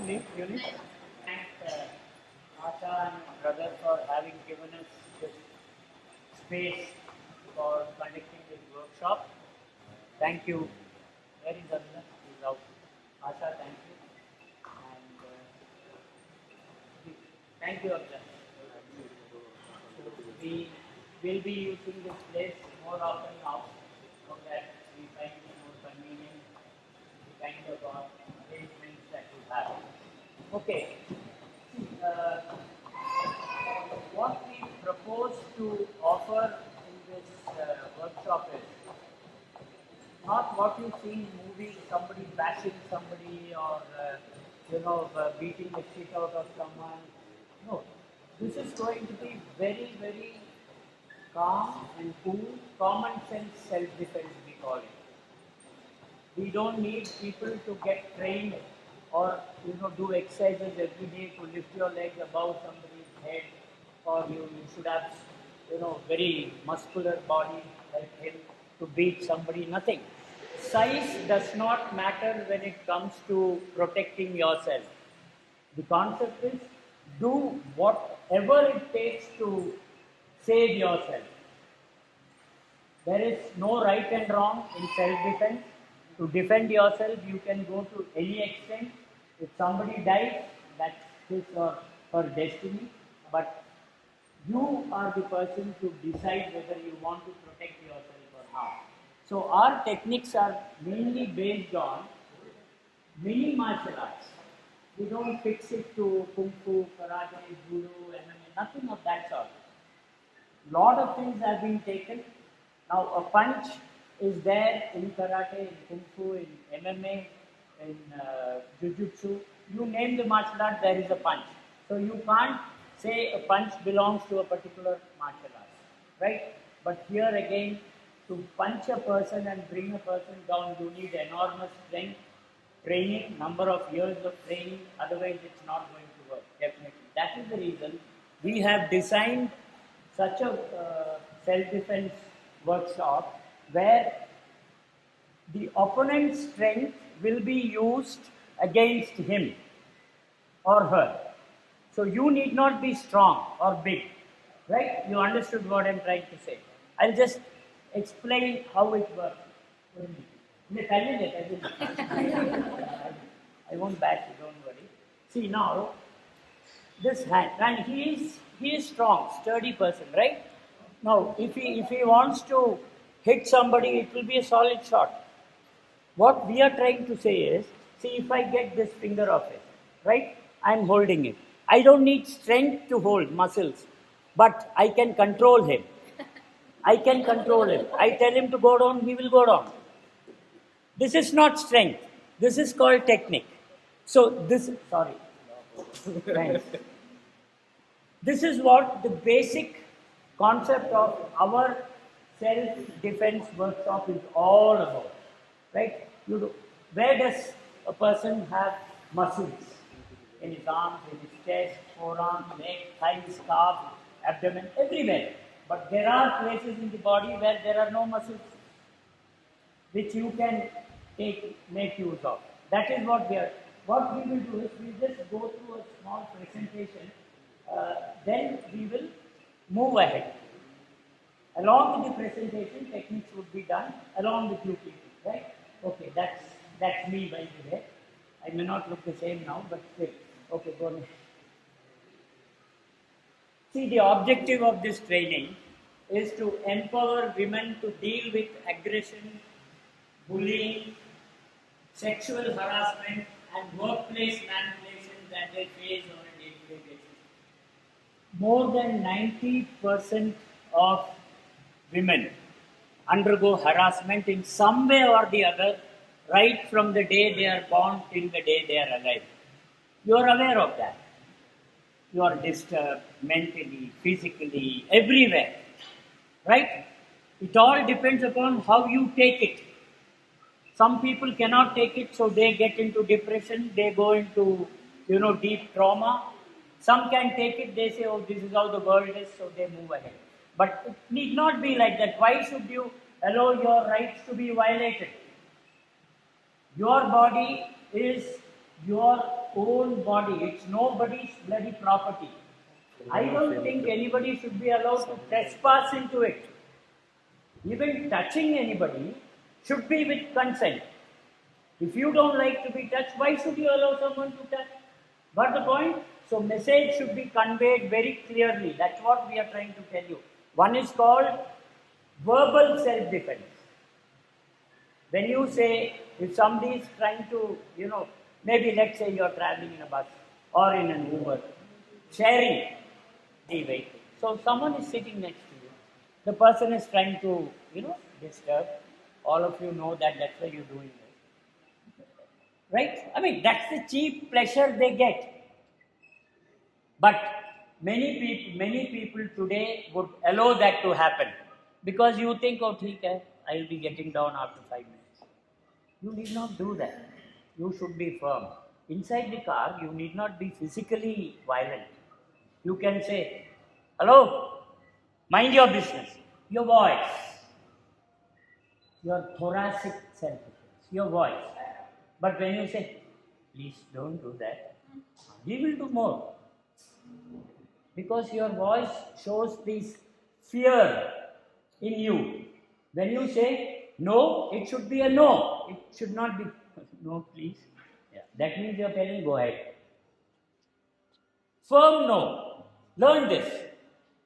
unit. Thank Asha and brother for having given us this space for conducting this workshop. Thank you. Where is Abhiva? He's out. Asha, thank you. And thank you, Abhiva. So we will be using this place more often now, so that we find it more convenient, the kind of arrangements that we have. Okay. What we propose to offer in this workshop is not what you see in movies, somebody bashing somebody or beating the shit out of someone. No, this is going to be very, very calm and cool, common sense self-defense we call it. We don't need people to get trained or do exercises every day to lift your legs above somebody's head, or you should have very muscular body like him to beat somebody. Nothing. Size does not matter when it comes to protecting yourself. The concept is do whatever it takes to save yourself. There is no right and wrong in self-defense. To defend yourself, you can go to any extent. If somebody dies, that's his or her destiny. But you are the person to decide whether you want to protect yourself or not. So our techniques are mainly based on mini martial arts. We don't fix it to Kung Fu, Karate, Judo, MMA, nothing of that sort. Lot of things have been taken. Now a punch is there in Karate, in Kung Fu, in MMA, in Jiu-Jitsu. You name the martial art, there is a punch. So you can't say a punch belongs to a particular martial art, right? But here again, to punch a person and bring a person down, you need enormous strength, training, number of years of training, otherwise it's not going to work, definitely. That is the reason we have designed such a self-defense workshop where the opponent's strength will be used against him or her. So you need not be strong or big, right? You understood what I'm trying to say. I'll just explain how it works. I won't bash you, don't worry. See now, this hand, and he is strong, sturdy person, right? Now, if he wants to hit somebody, it will be a solid shot. What we are trying to say is, see, if I get this finger of it, right? I'm holding it. I don't need strength to hold muscles, but I can control him. I can control him. I tell him to go down, he will go down. This is not strength. This is called technique. So this, sorry. Thanks. This is what the basic concept of our self-defense workshop is all about, right? Where does a person have muscles? In his arms, in his chest, forearm, leg, thighs, calf, abdomen, everywhere. But there are places in the body where there are no muscles, which you can make use of. That is what we are. What we will do is we just go through a small presentation, then we will move ahead. Along with the presentation, techniques would be done along with you people, right? Okay, that's me by the way. I may not look the same now, but still. Okay, go on. See, the objective of this training is to empower women to deal with aggression, bullying, sexual harassment, and workplace manipulation that they face on a day-to-day basis. More than 90% of women undergo harassment in some way or the other, right from the day they are born till the day they are alive. You are aware of that. You are disturbed mentally, physically, everywhere. Right? It all depends upon how you take it. Some people cannot take it, so they get into depression, they go into, deep trauma. Some can take it, they say, oh, this is how the world is, so they move ahead. But it need not be like that. Why should you allow your rights to be violated? Your body is your own body. It's nobody's bloody property. I don't think anybody should be allowed to trespass into it. Even touching anybody should be with consent. If you don't like to be touched, why should you allow someone to touch? Got the point? So message should be conveyed very clearly. That's what we are trying to tell you. One is called verbal self-defense. When you say, if somebody is trying to, maybe let's say you're traveling in a bus or in an Uber, sharing the vehicle. So someone is sitting next to you. The person is trying to, disturb. All of you know that that's why you're doing it. Right? I mean, that's the cheap pleasure they get. But many people today would allow that to happen. Because you think, oh, okay, I'll be getting down after 5 minutes. You need not do that. You should be firm. Inside the car, you need not be physically violent. You can say, hello, mind your business. Your voice. Your thoracic self-defense. Your voice. But when you say, please don't do that, he will do more. Because your voice shows this fear in you. When you say no, it should be a no. It should not be no, please. Yeah. That means you are telling go ahead. Firm no. Learn this.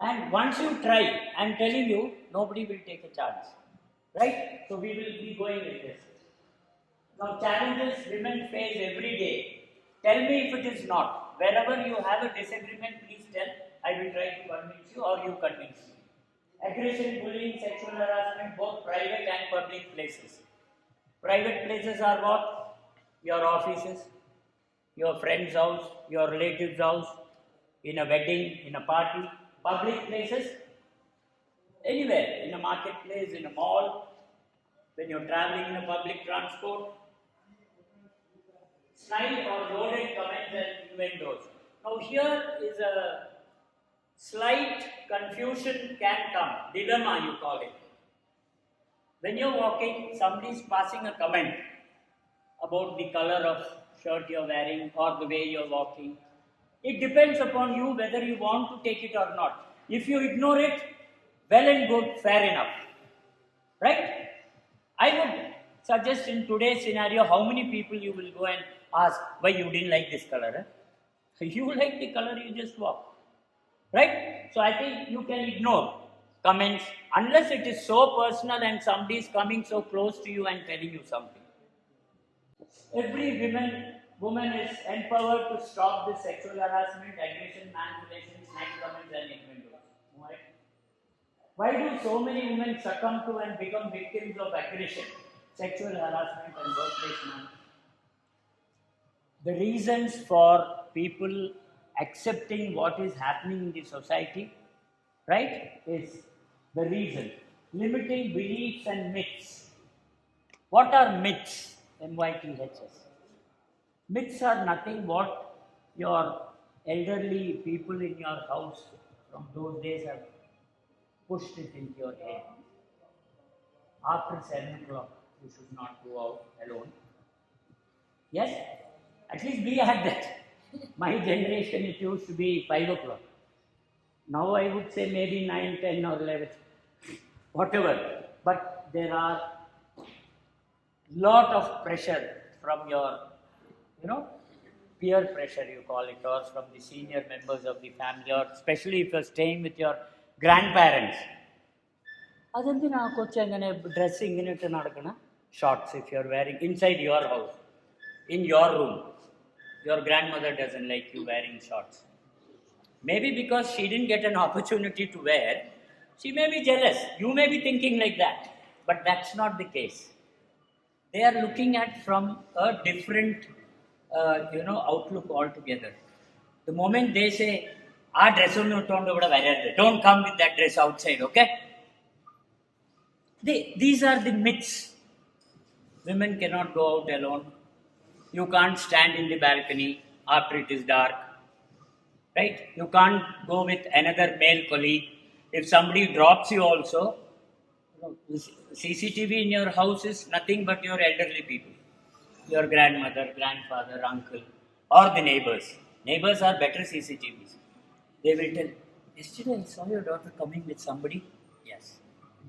And once you try, I am telling you, nobody will take a chance. Right? So we will be going with this. Now challenges women face every day. Tell me if it is not. Wherever you have a disagreement, please tell. I will try to convince you or you convince me. Aggression, bullying, sexual harassment, both private and public places. Private places are what? Your offices, your friend's house, your relative's house, in a wedding, in a party. Public places, anywhere, in a marketplace, in a mall, when you're traveling in a public transport. Snide or loaded comments and innuendos. Now here is a slight confusion can come, dilemma you call it. When you're walking, somebody is passing a comment about the color of shirt you're wearing or the way you're walking. It depends upon you whether you want to take it or not. If you ignore it, well and good, fair enough. Right? I would suggest in today's scenario, how many people you will go and ask, why you didn't like this color? Eh? You like the color, you just walk. Right? So I think you can ignore comments unless it is so personal and somebody is coming so close to you and telling you something. Every woman is empowered to stop this sexual harassment, aggression, manipulation, snide comments and innuendos. Right? Why do so many women succumb to and become victims of aggression, sexual harassment and workplace management? The reasons for people accepting what is happening in the society, right, is the reason. Limiting beliefs and myths. What are myths? MYTHS. Myths are nothing what your elderly people in your house from those days have pushed it into your head. After 7 o'clock, you should not go out alone. Yes? At least we had that. My generation, it used to be 5 o'clock. Now I would say maybe 9, 10 or 11. Whatever. But there are lot of pressure from your, peer pressure you call it, or from the senior members of the family, or especially if you're staying with your grandparents. Dressing shorts if you're wearing inside your house, in your room. Your grandmother doesn't like you wearing shorts. Maybe because she didn't get an opportunity to wear, she may be jealous. You may be thinking like that. But that's not the case. They are looking at from a different, outlook altogether. The moment they say, dress don't come with that dress outside, okay? These are the myths. Women cannot go out alone. You can't stand in the balcony after it is dark. Right? You can't go with another male colleague. If somebody drops you also, CCTV in your house is nothing but your elderly people. your grandmother, grandfather, uncle, or the neighbors. Neighbors are better CCTVs. They will tell, yesterday I saw your daughter coming with somebody. Yes.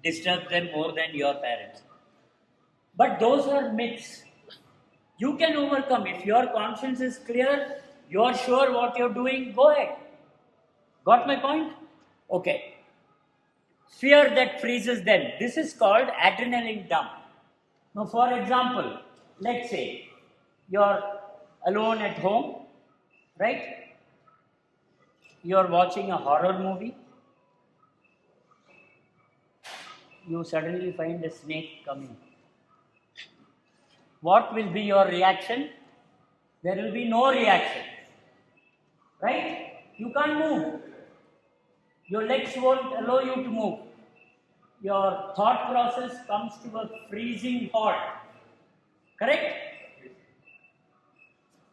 Disturb them more than your parents. But those are myths. You can overcome. If your conscience is clear, you're sure what you're doing, go ahead. Got my point? Okay. Fear that freezes them. This is called adrenaline dump. Now, for example, let's say you're alone at home, right? You're watching a horror movie. You suddenly find a snake coming. What will be your reaction? There will be no reaction, right? You can't move. Your legs won't allow you to move. Your thought process comes to a freezing halt. Correct?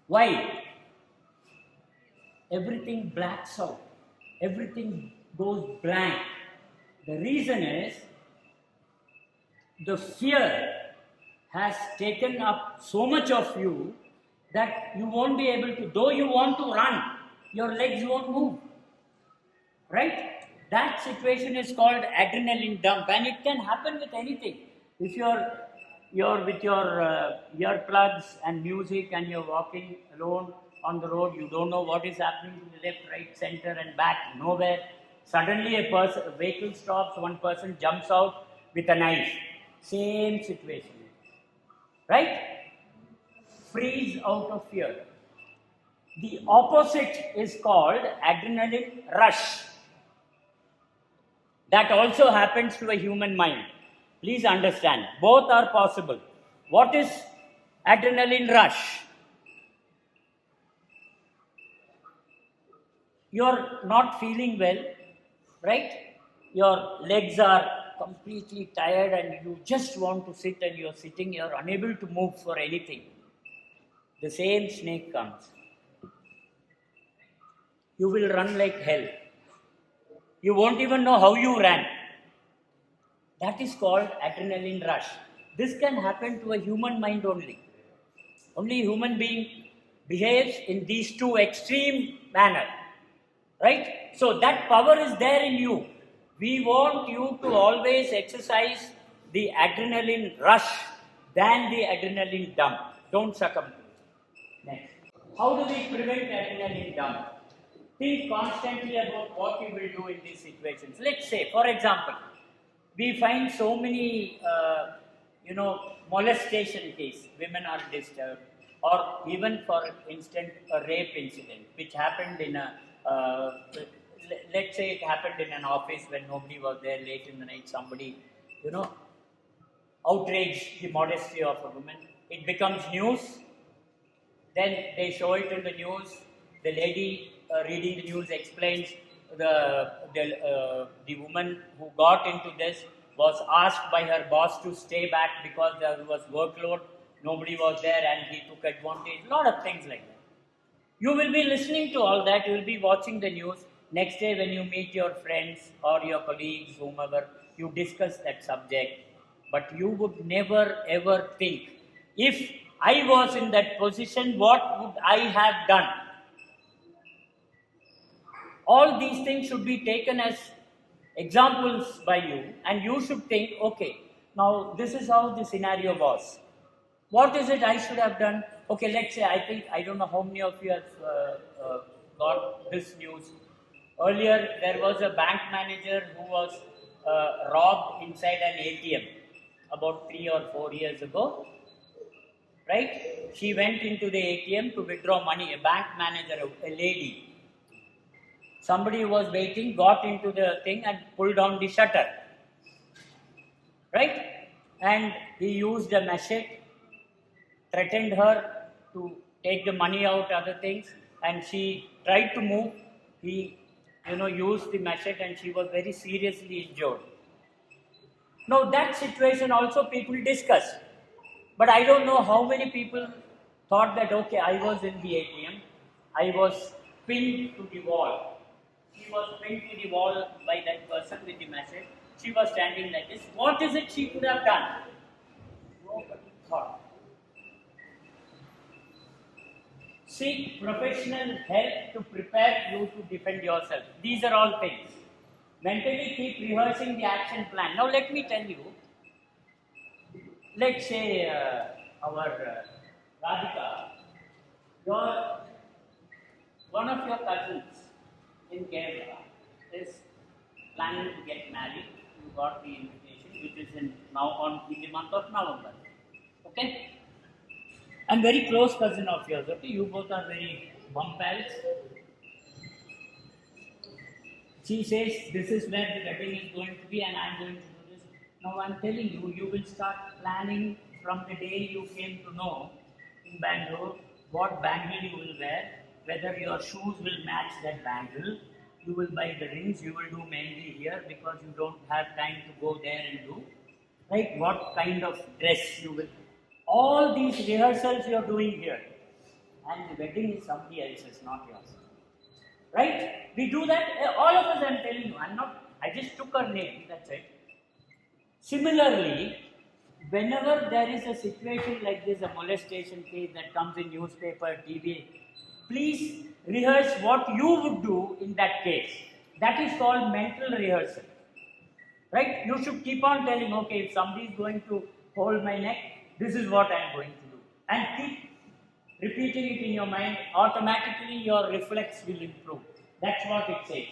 Why? Everything blacks out. Everything goes blank. The reason is the fear has taken up so much of you that you won't be able to, though you want to run, your legs won't move. Right? That situation is called adrenaline dump, and it can happen with anything. If you're with your earplugs and music and you're walking alone on the road, you don't know what is happening to the left, right, center, and back, nowhere. Suddenly a vehicle stops, one person jumps out with a knife. Same situation. Right? Freeze out of fear. The opposite is called adrenaline rush. That also happens to a human mind. Please understand, both are possible. What is adrenaline rush? You're not feeling well, right? Your legs are completely tired and you just want to sit, and you're sitting, you're unable to move for anything. The same snake comes. You will run like hell. You won't even know how you ran. That is called adrenaline rush. This can happen to a human mind only. Only human being behaves in these two extreme manner. Right? So that power is there in you. We want you to always exercise the adrenaline rush than the adrenaline dump. Don't succumb to it. Next. How do we prevent adrenaline dump? Think constantly about what you will do in these situations. Let's say, for example, we find so many, molestation case. Women are disturbed, or even for instance, a rape incident, which happened in a, let's say it happened in an office when nobody was there, late in the night, somebody, outraged the modesty of a woman. It becomes news. Then they show it in the news. The lady reading the news explains the woman who got into this was asked by her boss to stay back because there was workload, nobody was there, and he took advantage. A lot of things like that. You will be listening to all that, you will be watching the news. Next day, when you meet your friends or your colleagues, whomever, you discuss that subject. But you would never ever think, if I was in that position, what would I have done? All these things should be taken as examples by you, and you should think, okay, now this is how the scenario was. What is it I should have done? Okay, let's say, I don't know how many of you have got this news. Earlier, there was a bank manager who was robbed inside an ATM about 3 or 4 years ago. Right? She went into the ATM to withdraw money, a bank manager, a lady. Somebody who was waiting got into the thing and pulled down the shutter. Right? And he used a machete, threatened her to take the money out, other things, and she tried to move. He, used the machete and she was very seriously injured. Now that situation also people discuss. But I don't know how many people thought that, okay, I was in the ATM, I was pinned to the wall. She was pinned to the wall by that person with the message. She was standing like this. What is it she could have done? Nobody thought. seek professional help to prepare you to defend yourself. These are all things. Mentally keep rehearsing the action plan. Now let me tell you, let's say our Radhika, one of your cousins in Kerala is planning to get married. You got the invitation, which is in the month of November. Okay? I'm very close cousin of yours. Okay, you both are very bum pals. She says this is where the wedding is going to be, and I'm going to do this. Now I'm telling you, you will start planning from the day you came to know in Bangalore what bangle you will wear, whether your shoes will match that bangle. You will buy the rings, you will do mainly here because you don't have time to go there and do. Right? What kind of dress you will. All these rehearsals you are doing here. And the wedding is somebody else's, not yours. Right? We do that, all of us I'm telling you, I just took her name, that's it. Similarly, whenever there is a situation like this, a molestation case that comes in newspaper, TV, please rehearse what you would do in that case. That is called mental rehearsal. Right? You should keep on telling, okay, if somebody is going to hold my neck, this is what I am going to do. And keep repeating it in your mind, automatically your reflex will improve. That's what it says.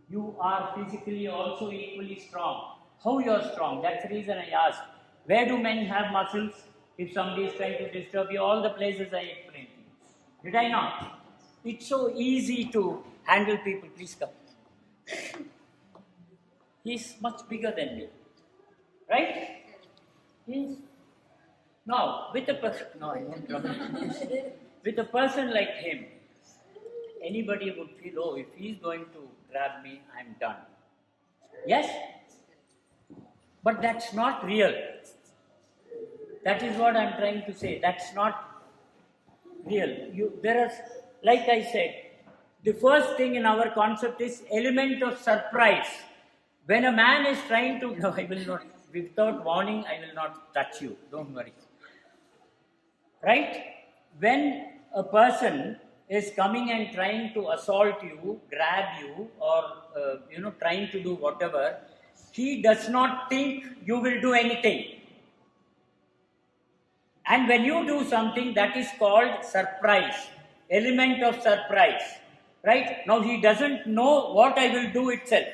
You are physically also equally strong. How you are strong? That's the reason I asked. Where do men have muscles? If somebody is trying to disturb you, all the places I explained to you. Did I not? It's so easy to handle people. Please come. He's much bigger than me. Right? He's... Now, with a person... No, I won't trouble him. With a person like him, anybody would feel, oh, if he's going to grab me, I'm done. Yes? But that's not real. That is what I'm trying to say. That's not real. Like I said, the first thing in our concept is element of surprise. When a man is trying to, no, I will not, without warning, I will not touch you. Don't worry. Right? When a person is coming and trying to assault you, grab you, or trying to do whatever, he does not think you will do anything. And when you do something, that is called surprise, element of surprise. Right? Now he doesn't know what I will do itself.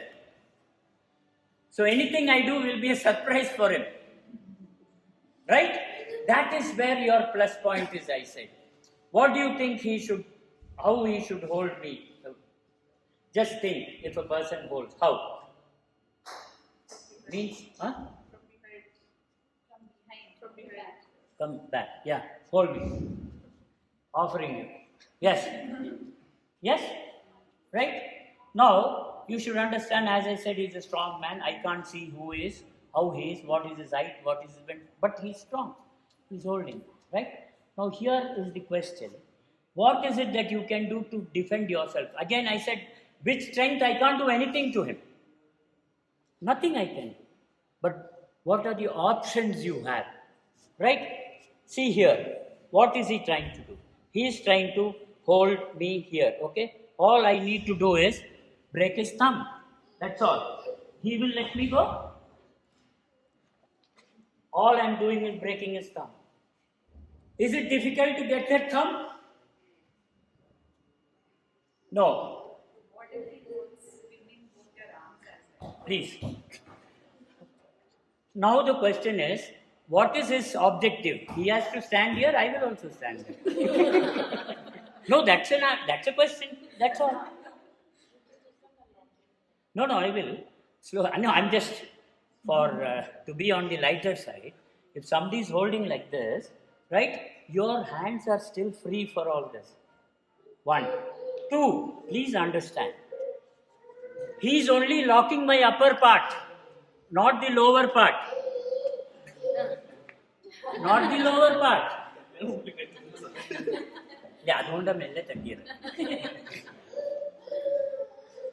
So anything I do will be a surprise for him. Right? That is where your plus point is, I said. What do you think how he should hold me? Just think, if a person holds, how? Means, huh? From behind. Come back, yeah, hold me. Offering you. Yes? Yes? Right? Now, you should understand, as I said, he's a strong man. I can't see who he is, how he is, what is his height, what is his bend, but he's strong. He's holding, right? Now, here is the question. What is it that you can do to defend yourself? Again, I said, with strength, I can't do anything to him. Nothing I can do. But what are the options you have? Right? See here. What is he trying to do? He is trying to hold me here. Okay? All I need to do is break his thumb. That's all. He will let me go. All I'm doing is breaking his thumb. Is it difficult to get that thumb? No. What if he goes swinging both your arms as well? Please. Now the question is, what is his objective? He has to stand here, I will also stand here. No, that's a question. That's all. No, I will. So, no, I'm just to be on the lighter side. If somebody is holding like this, right, your hands are still free for all this. 1. 2, please understand. He is only locking my upper part, not the lower part. Not the lower part. Yeah,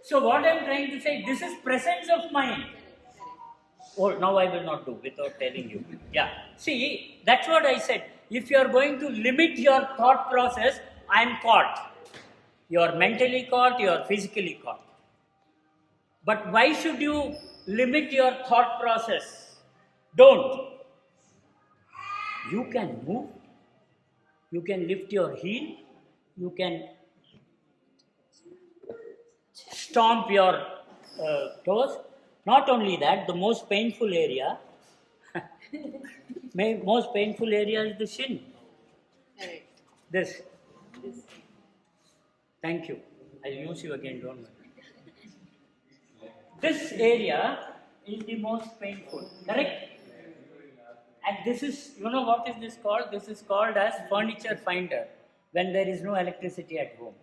so what I am trying to say, this is presence of mind. Oh, now I will not do without telling you. Yeah. See, that's what I said. if you are going to limit your thought process, I am caught. You are mentally caught, you are physically caught. But why should you limit your thought process? Don't. You can move, you can lift your heel, you can stomp your toes. Not only that, the most painful area, most painful area is the shin. Correct. This. This. Thank you. I'll use you again, don't worry. This area is the most painful, correct? And this is, you know what is this called? This is called as furniture finder when there is no electricity at home.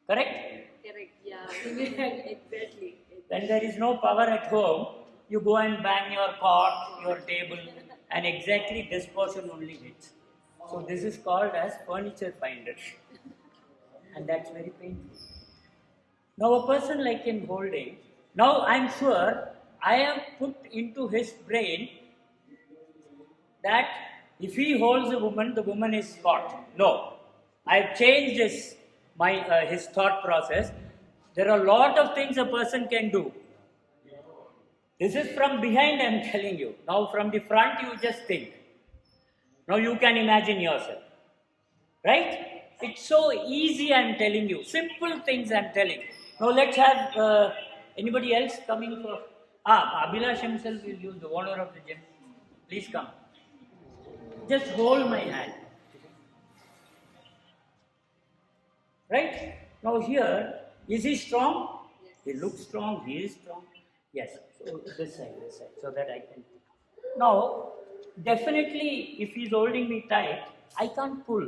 Correct? Correct. Yeah. Exactly. When there is no power at home, you go and bang your cot, your table, and exactly this portion only hits. So this is called as furniture finder. And that's very painful. Now a person like him holding, now I'm sure I have put into his brain that if he holds a woman, the woman is caught. No, I've changed his thought process. There are a lot of things a person can do. This is from behind, I'm telling you. Now from the front, you just think. Now you can imagine yourself. Right? It's so easy, I'm telling you. Simple things I'm telling. Now let's have anybody else coming for... Abhilash himself will use the owner of the gym. Please come. Just hold my hand. Right? Now here, is he strong? Yes. He looks strong, he is strong. Yes, so this side, so that I can... Now, definitely if he's holding me tight, I can't pull.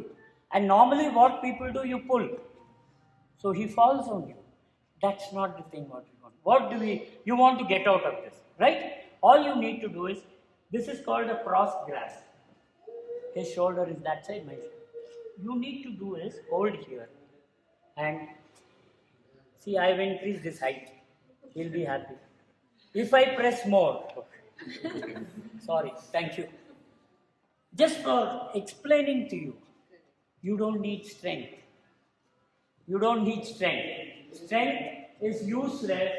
And normally what people do, you pull. So he falls on you. That's not the thing what we want. You want to get out of this, right? All you need to do is, this is called a cross grasp. His shoulder is that side, my shoulder. You need to do is hold here. And see, I've increased this height. He'll be happy. If I press more, sorry, thank you. Just for explaining to you, you don't need strength. You don't need strength. Strength is useless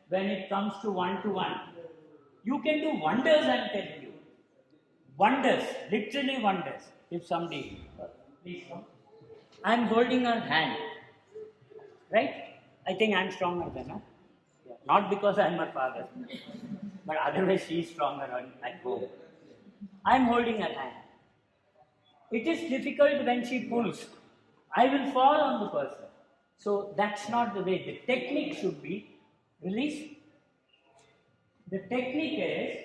when it comes to one-to-one. You can do wonders, I'm telling you. Wonders, literally wonders. If somebody, please come. I'm holding her hand, right? I think I'm stronger than her. Yeah. Not because I'm her father, but otherwise she's stronger at home. I'm holding her hand. It is difficult when she pulls. I will fall on the person. So that's not the way. The technique should be release. The technique is,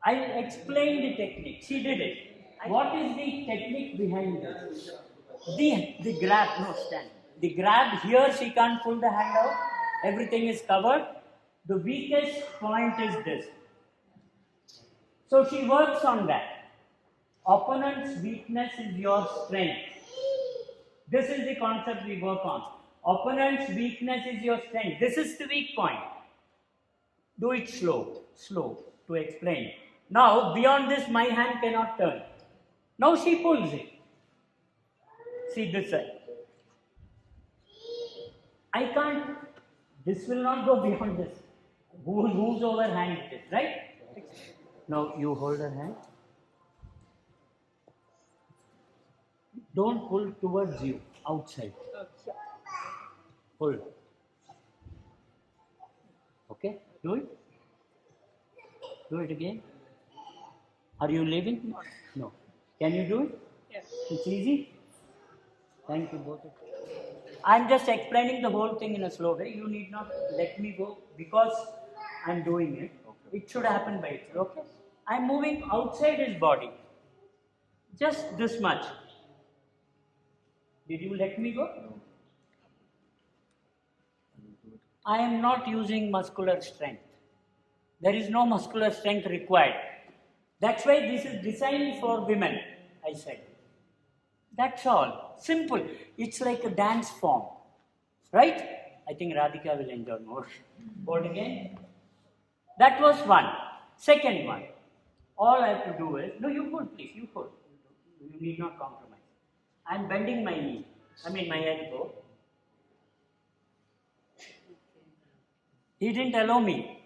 I'll explain the technique. She did it. What is the technique behind this? The grab, no, stand. The grab, here she can't pull the hand out. Everything is covered. The weakest point is this. So she works on that. Opponent's weakness is your strength. This is the concept we work on. Opponent's weakness is your strength. This is the weak point. Do it slow to explain. Now, beyond this, my hand cannot turn. Now she pulls it. See this side. I can't, this will not go beyond this. Whose overhand it is, right? Now you hold her hand. Don't pull towards you, outside. Pull. Okay, do it. Do it again. Are you leaving? No. Can you do it? Yes. It's easy. Thank you both. I'm just explaining the whole thing in a slow way. You need not let me go because I'm doing it. It should happen by itself. Okay? I'm moving outside his body. Just this much. Did you let me go? No. I am not using muscular strength. There is no muscular strength required. That's why this is designed for women, I said. That's all. Simple. It's like a dance form. Right? I think Radhika will enjoy more. Hold again. That was one. Second one. All I have to do is, no, you hold, please, you hold. You need not compromise. I am bending my knee, my elbow. He didn't allow me.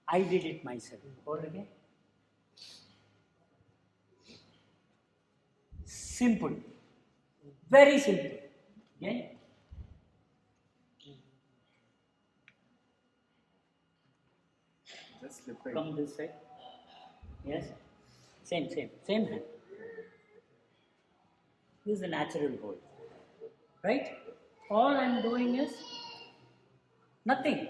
I did it myself. Hold again. Simple. Very simple. Again. Just slipping. From this side. Yes. Same hand. This is the natural hold. Right? All I am doing is nothing.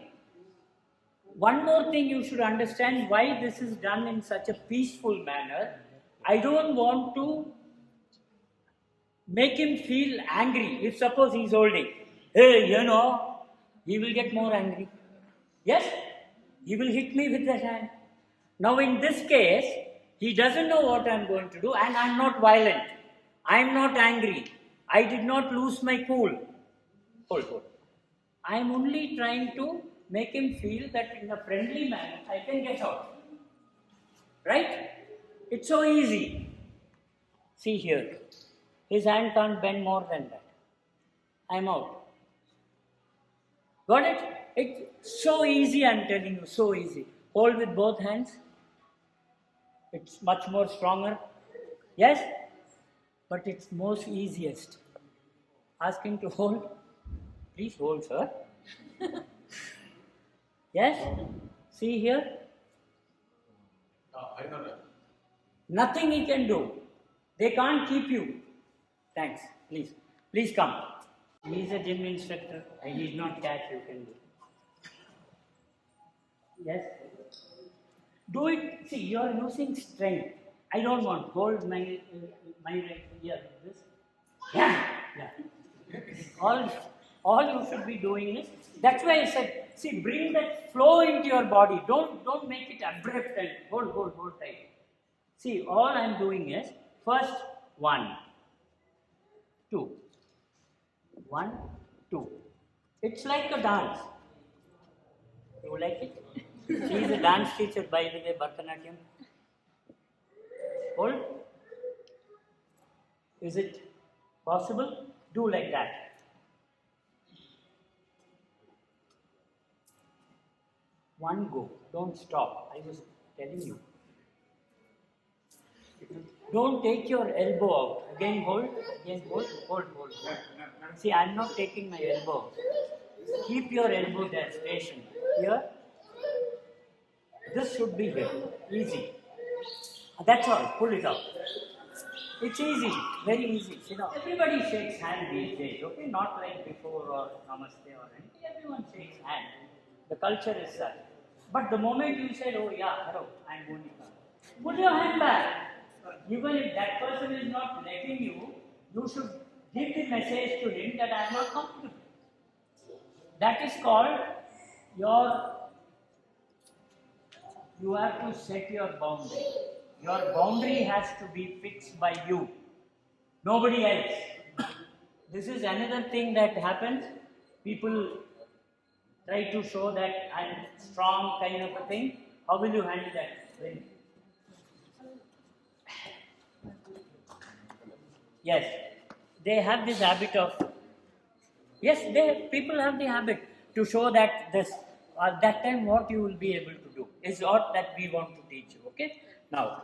One more thing you should understand why this is done in such a peaceful manner. I don't want to make him feel angry. If suppose he is holding, hey, he will get more angry. Yes? He will hit me with that hand. Now in this case, he doesn't know what I am going to do and I am not violent. I am not angry. I did not lose my cool. Hold. I am only trying to make him feel that in a friendly manner I can get out. Right? It's so easy. See here. His hand can't bend more than that. I'm out. Got it? It's so easy, I'm telling you, so easy. Hold with both hands. It's much more stronger. Yes? But it's most easiest. Ask him to hold. Please hold, sir. Yes? See here? I know that. Nothing he can do. They can't keep you. Thanks. Please come. He is a gym instructor. I did not catch you can do. Yes? Do it. See, you are using strength. I don't want. Hold my right here. This. Yeah. All you should be doing is. That's why I said. See, bring that flow into your body. Don't make it abrupt and hold tight. See, all I am doing is first 1, 2. 1, 2. It's like a dance. You like it? She is a dance teacher, by the way, Bharatanatyam. Hold. Is it possible? Do like that. One go. Don't stop. I was telling you. Don't take your elbow out. Again hold. Hold. See, I am not taking my elbow out. Keep your elbow there, station. Here. This should be here. Easy. That's all. Pull it out. It's easy. Very easy. Sit down. Everybody shakes hand these days. Okay? Not like before or namaste or anything. Everyone shakes hand. The culture is such. But the moment you said, oh yeah, hello, I'm going to come. Put your hand back. Even if that person is not letting you, you should give the message to him that I am not comfortable. That is called you have to set your boundary. Your boundary has to be fixed by you, nobody else. This is another thing that happens. People try to show that I'm strong kind of a thing. How will you handle that? Yes, they have this habit of, people have the habit to show that at that time what you will be able to do is what that we want to teach you, okay? Now,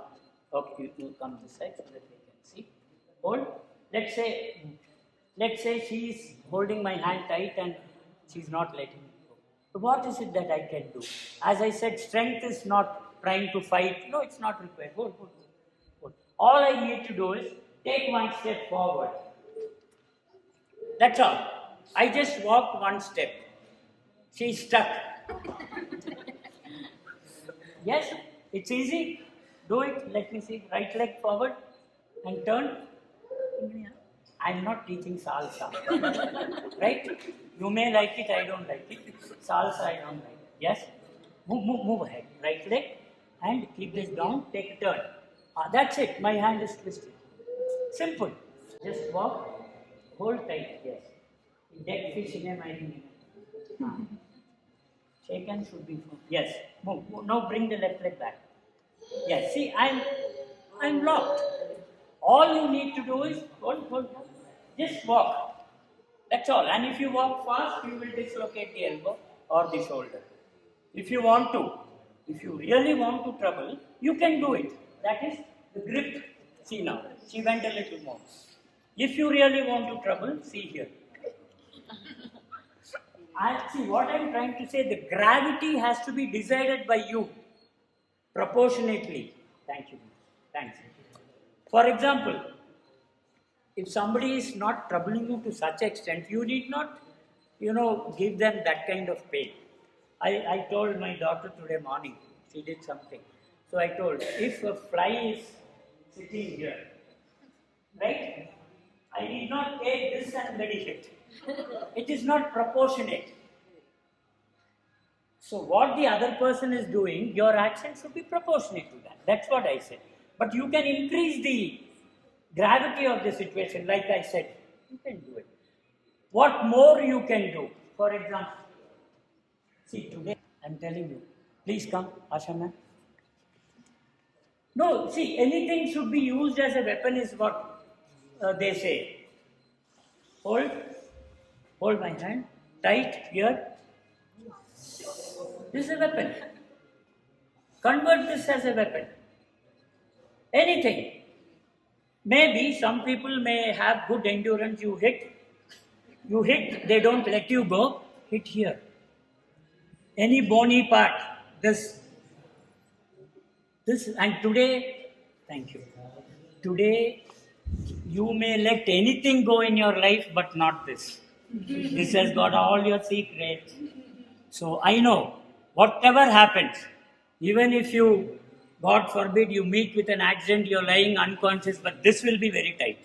okay, you come this side so that we can see. Hold. Let's say she is holding my hand tight and she's not letting me go. So what is it that I can do? As I said, strength is not trying to fight. No, it's not required. Hold. All I need to do is take one step forward. That's all. I just walked one step. She's stuck. Yes, it's easy. Do it. Let me see. Right leg forward and turn. I'm not teaching salsa. Right? You may like it, I don't like it. Salsa, I don't like it. Yes? Move ahead. Right leg and keep this down. Take a turn. That's it. My hand is twisted. Simple. Just walk. Hold tight. Yes. Dead fish in a mining. Shake hand should be full. Yes. Move. Now bring the left leg back. Yes, see, I'm locked. All you need to do is hold, just walk. That's all. And if you walk fast, you will dislocate the elbow or the shoulder. If you want to, if you really want to trouble, you can do it. That is the grip. See now, she went a little more. If you really want to trouble, see here. See what I'm trying to say, the gravity has to be decided by you proportionately. Thank you. Thanks. For example, if somebody is not troubling you to such extent, you need not, give them that kind of pain. I told my daughter today morning, she did something. So I told, if a fly is sitting here, right? I did not take this and let it hit. It is not proportionate. So what the other person is doing, your action should be proportionate to that. That's what I said. But you can increase the gravity of the situation, like I said. You can do it. What more you can do? For example, see today I'm telling you, please come, Asha ma'am. No, see, anything should be used as a weapon is what they say. Hold my hand, tight here. This is a weapon. Convert this as a weapon. Anything. Maybe some people may have good endurance. You hit, they don't let you go. Hit here. Any bony part. This, and today, thank you. Today, you may let anything go in your life, but not this. This has got all your secrets. So I know, whatever happens, even if you, God forbid, you meet with an accident, you're lying unconscious, but this will be very tight.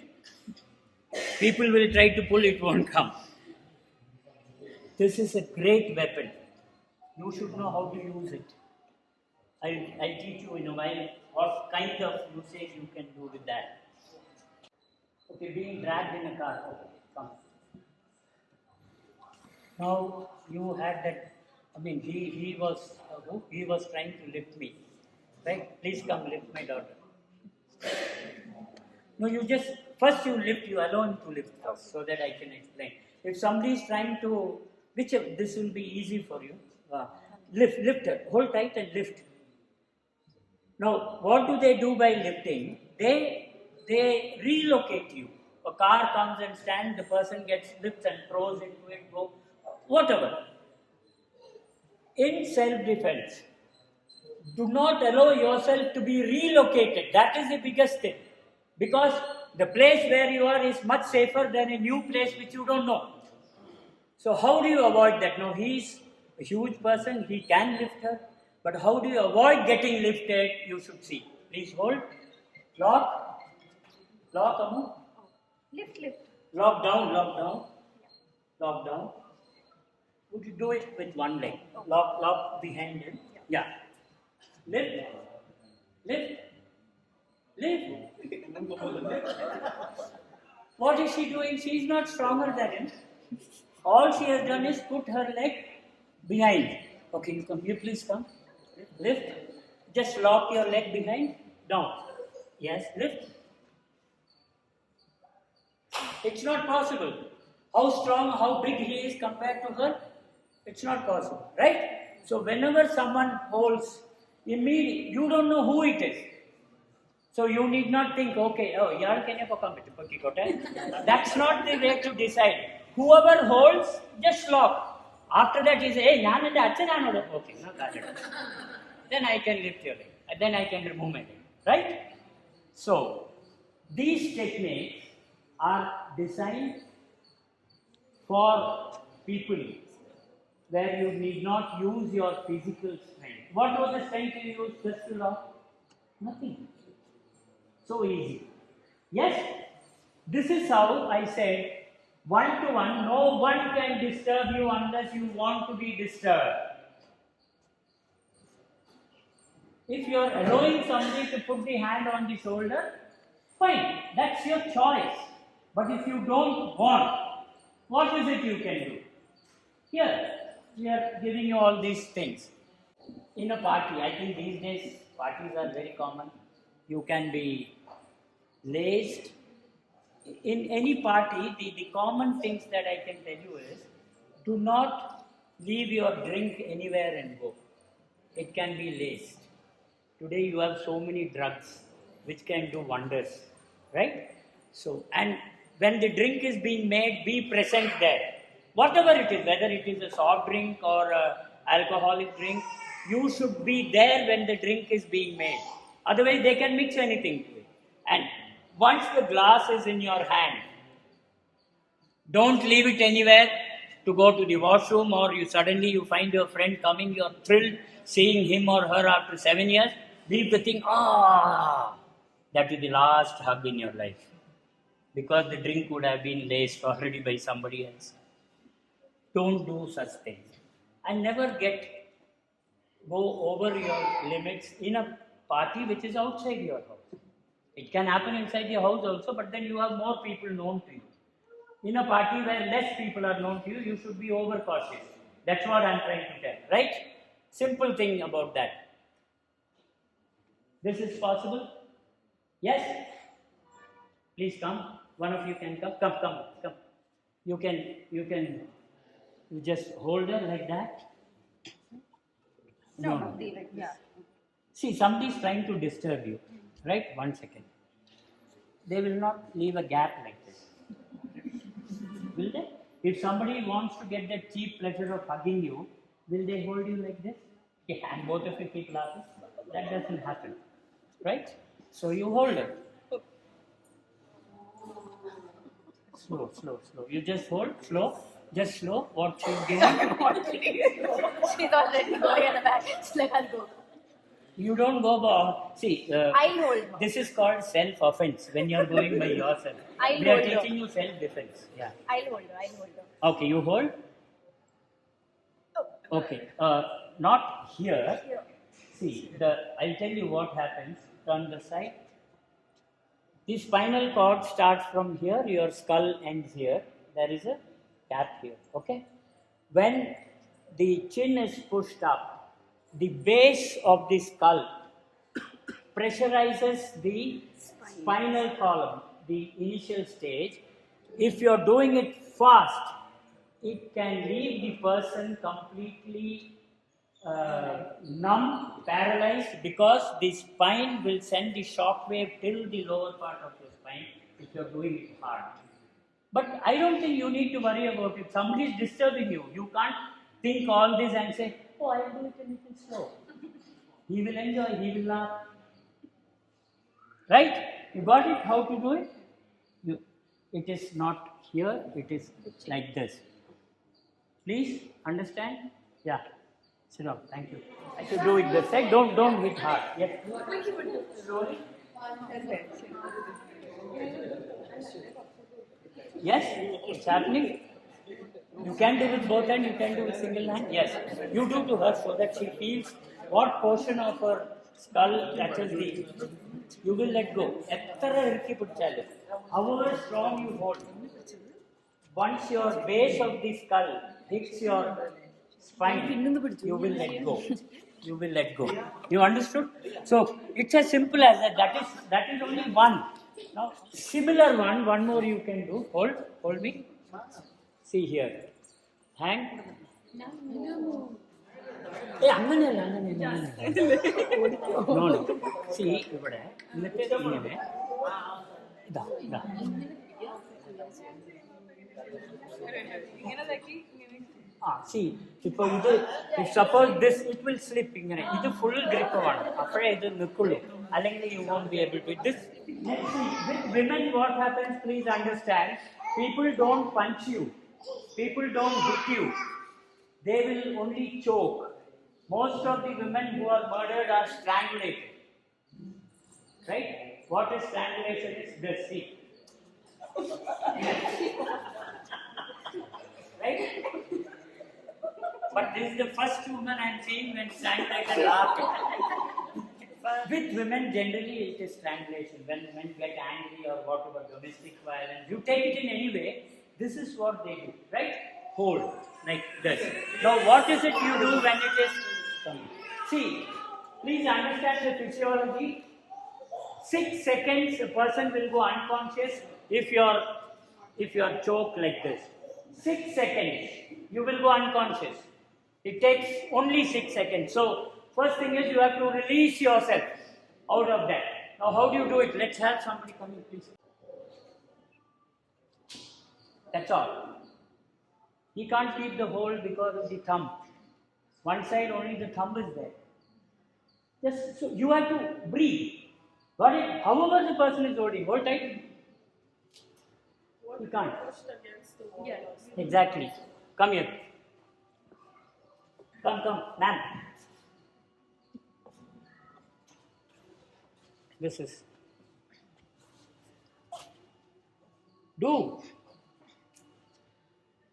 People will try to pull, it won't come. This is a great weapon. You should know how to use it. I'll teach you in a while what kind of usage you can do with that. Okay, being dragged in a car. Okay, come. Now you had that. He was trying to lift me, right? Please come lift my daughter. No, you alone to lift first, so that I can explain. If somebody is trying to, this will be easy for you. Lift her, hold tight and lift. Now, what do they do by lifting? They relocate you. A car comes and stands, the person gets lifts and throws into it, whatever. In self-defense, do not allow yourself to be relocated. That is the biggest thing. Because the place where you are is much safer than a new place which you don't know. So how do you avoid that? Now, he's a huge person, he can lift her. But how do you avoid getting lifted? You should see. Please hold. Lock. Lock, Amu. Lift. Lock down. Would you do it with one leg? Lock behind him. Yeah. Lift. What is she doing? She is not stronger than him. All she has done is put her leg behind. Okay, you come. You please come. Lift. Just lock your leg behind. Down. Yes, lift. It's not possible. How strong, how big he is compared to her, it's not possible, right? So whenever someone holds, immediately, you don't know who it is. So you need not think, okay, that's not the way to decide. Whoever holds, just lock. After that, he says, hey, okay, then I can lift your leg. And then I can remove my leg, right? So, these techniques are designed for people where you need not use your physical strength. What was the strength you used just to lock? Nothing. So easy. Yes, this is how I said, one-to-one, no one can disturb you unless you want to be disturbed. If you are allowing somebody to put the hand on the shoulder, fine, that's your choice. But if you don't want, what is it you can do? Here, we are giving you all these things. In a party, I think these days parties are very common. You can be laced. In any party, the common things that I can tell you is, do not leave your drink anywhere and go. It can be laced. Today you have so many drugs which can do wonders, right? So, and when the drink is being made, be present there. Whatever it is, whether it is a soft drink or a alcoholic drink, you should be there when the drink is being made. Otherwise, they can mix anything to it. And once the glass is in your hand, don't leave it anywhere to go to the washroom, or you find your friend coming, you're thrilled seeing him or her after 7 years. Leave the thing, that is the last hug in your life. Because the drink would have been laced already by somebody else. Don't do such things. And never go over your limits in a party which is outside your house. It can happen inside your house also, but then you have more people known to you. In a party where less people are known to you, you should be overcautious. That's what I'm trying to tell, right? Simple thing about that. This is possible? Yes? Please come. One of you can come. Come. You just hold her like that. No. Yeah. See, somebody is trying to disturb you, right? 1 second. They will not leave a gap like this. Will they? If somebody wants to get that cheap pleasure of hugging you, will they hold you like this? Yeah, and both of you keep laughing. That doesn't happen, right? So you hold her. Slow. You just hold, slow. Just slow. What she's doing. She's already going in the back. She's like, I'll go. You don't go by. See, I'll hold her. this is called self-offense when you're going by yourself. I'll We are hold her. teaching you self-defense. Yeah. I'll hold her. Okay, you hold. Oh. Okay. Not here. Here. See, I'll tell you what happens. Turn the side. The spinal cord starts from here. Your skull ends here. There is a gap here. Okay. When the chin is pushed up, the base of the skull pressurizes the spinal column, the initial stage. If you're doing it fast, it can leave the person completely numb, paralyzed, because the spine will send the shock wave till the lower part of your spine if you're doing it hard. But I don't think you need to worry about it. Somebody is disturbing you. You can't think all this and say, oh, I'll do it a little slow. He will enjoy, he will laugh. Right? You got it? How to do it? It is not here, it is like this. Please understand? Yeah. Sit down. Thank you. I should do it this side. Don't hit hard. Yes. Slowly. Yes, it's happening. You can do with both hands, you can do with single hand. Yes. You do to her so that she feels what portion of her skull touches the. You will let go. However strong you hold, once your base of the skull hits your spine, you will let go. You will let go. You understood? So it's as simple as that. That is only one. Now similar one more you can do. Hold me. See here. Hang. No. See, see, if suppose this, it will slip. This full grip you won't be able to. This. With women, what happens, please understand, people don't punch you. People don't hit you. They will only choke. Most of the women who are murdered are strangulated. Right? What is strangulation is this, see. Right? But this is the first woman I am seeing when strangulated laughing. With women, generally it is strangulation. When men get angry or whatever, domestic violence, you take it in any way, this is what they do, right? Hold, like this. Now what is it you do when it is coming? See, Please understand the physiology. 6 seconds a person will go unconscious if you're choked like this. 6 seconds you will go unconscious. It takes only 6 seconds. So first thing is you have to release yourself out of that. Now how do you do it? Let's have somebody come in, please. That's all. He can't keep the hold because of the thumb. One side only the thumb is there. Just so you have to breathe. Got it? However the person is holding, hold tight. You can't. Exactly. Come here. Come, ma'am. This is. Do.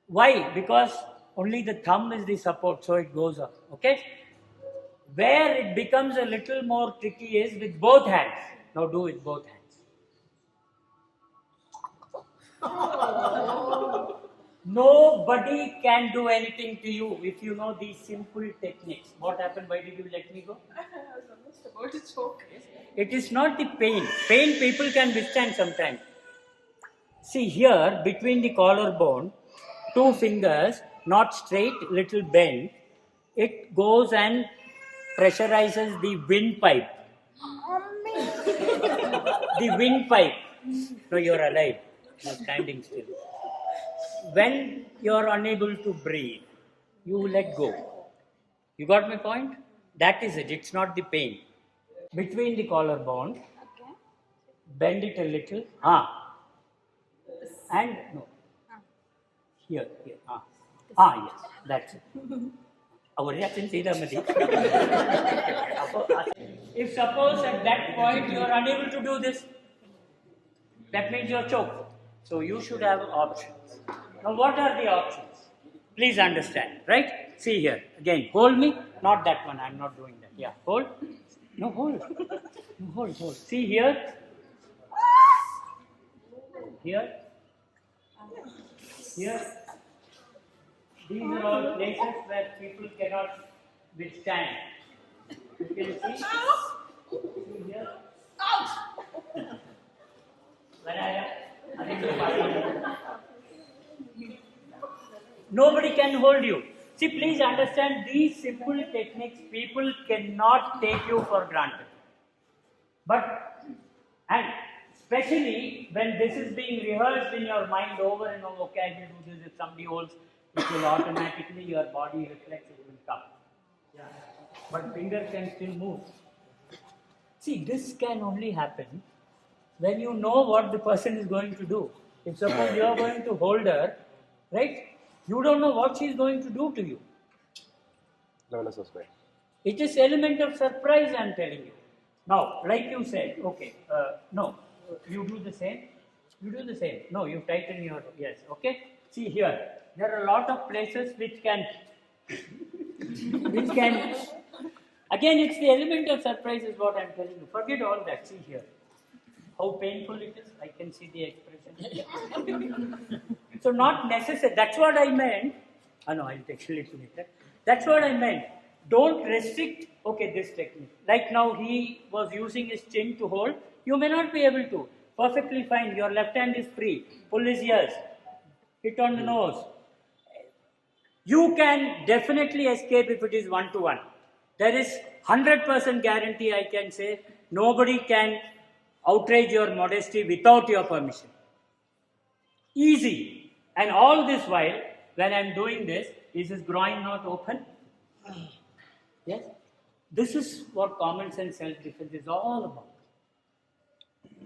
Why? Because only the thumb is the support, so it goes up. Okay? Where it becomes a little more tricky is with both hands. Now do with both hands. Nobody can do anything to you if you know these simple techniques. What happened? Why did you let me go? I was almost about to choke. It is not the pain. Pain people can withstand sometimes. See here, between the collarbone, 2 fingers, not straight, little bent, it goes and pressurizes the windpipe. The windpipe. No, you're alive. You're standing still. When you're unable to breathe, you let go. You got my point? That is it. It's not the pain. Between the collarbone, Okay. bend it a little. And no. Here. Yes, that's it. Our reaction is if suppose at that point you are unable to do this, that means you are choked. So you should have options. Now what are the options? Please understand, right? See here, again, hold me, not that one, I'm not doing that. Yeah, hold. No, hold. No, hold. See here. Here. These are all places where people cannot withstand. You can see here. Nobody can hold you. See, please understand these simple techniques people cannot take you for granted. And especially when this is being rehearsed in your mind over and over, okay, I will do this. If somebody holds, it will automatically, your body reflex, it will come. Yeah. But finger can still move. See, this can only happen when you know what the person is going to do. If suppose you are going to hold her, right? You don't know what she is going to do to you. It is element of surprise, I am telling you. Now, like you said, okay, no, you do the same. You do the same. No, you tighten your, yes, okay. See here, there are a lot of places which can, again, it's the element of surprise is what I am telling you. Forget all that. See here, how painful it is. I can see the expression. So not necessary. That's what I meant. No, I'll take a little later. That's what I meant. Don't restrict, okay, this technique. Like now he was using his chin to hold. You may not be able to. Perfectly fine. Your left hand is free. Pull his ears. Hit on the nose. You can definitely escape if it is 1-to-1. There is 100% guarantee I can say. Nobody can outrage your modesty without your permission. Easy. And all this while, when I am doing this, is his groin not open? Yes? This is what common sense self-defense is all about.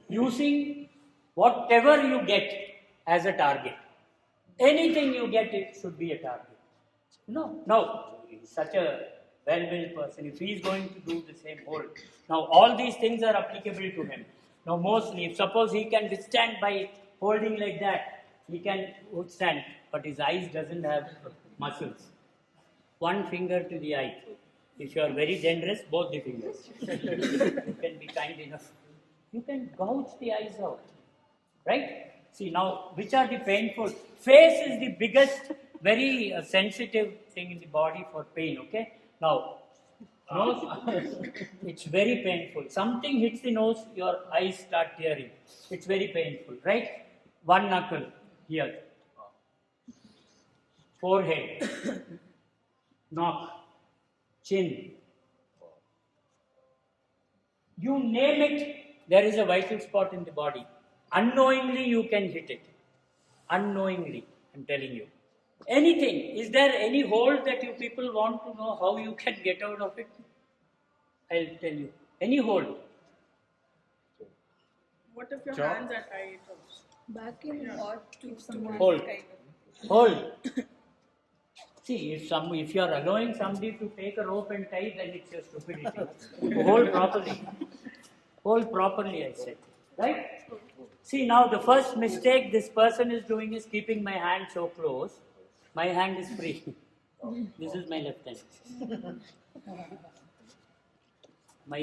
Using whatever you get as a target. Anything you get, it should be a target. No, he's such a well-built person. If he is going to do the same hold. Now, all these things are applicable to him. Now, mostly, if suppose he can withstand by holding like that, he can withstand, but his eyes doesn't have muscles. One finger to the eye. If you are very generous, both the fingers. You can be kind enough. You can gouge the eyes out. Right? See now, which are the painful? Face is the biggest, very sensitive thing in the body for pain. Okay? Now, Nose, it's very painful. Something hits the nose, your eyes start tearing. It's very painful, right? One knuckle here, forehead, knock, chin. You name it, there is a vital spot in the body. Unknowingly, you can hit it. Unknowingly, I'm telling you. Anything. Is there any hold that you people want to know how you can get out of it? I'll tell you. Any hold. What if your hands are tight? Back in or to someone Hold. kind of. Hold. See, if you are allowing somebody to take a rope and tie, then it's your stupidity. Hold properly. Hold properly, I said. Right? See, now the first mistake this person is doing is keeping my hand so close. My hand is free. This is my left hand.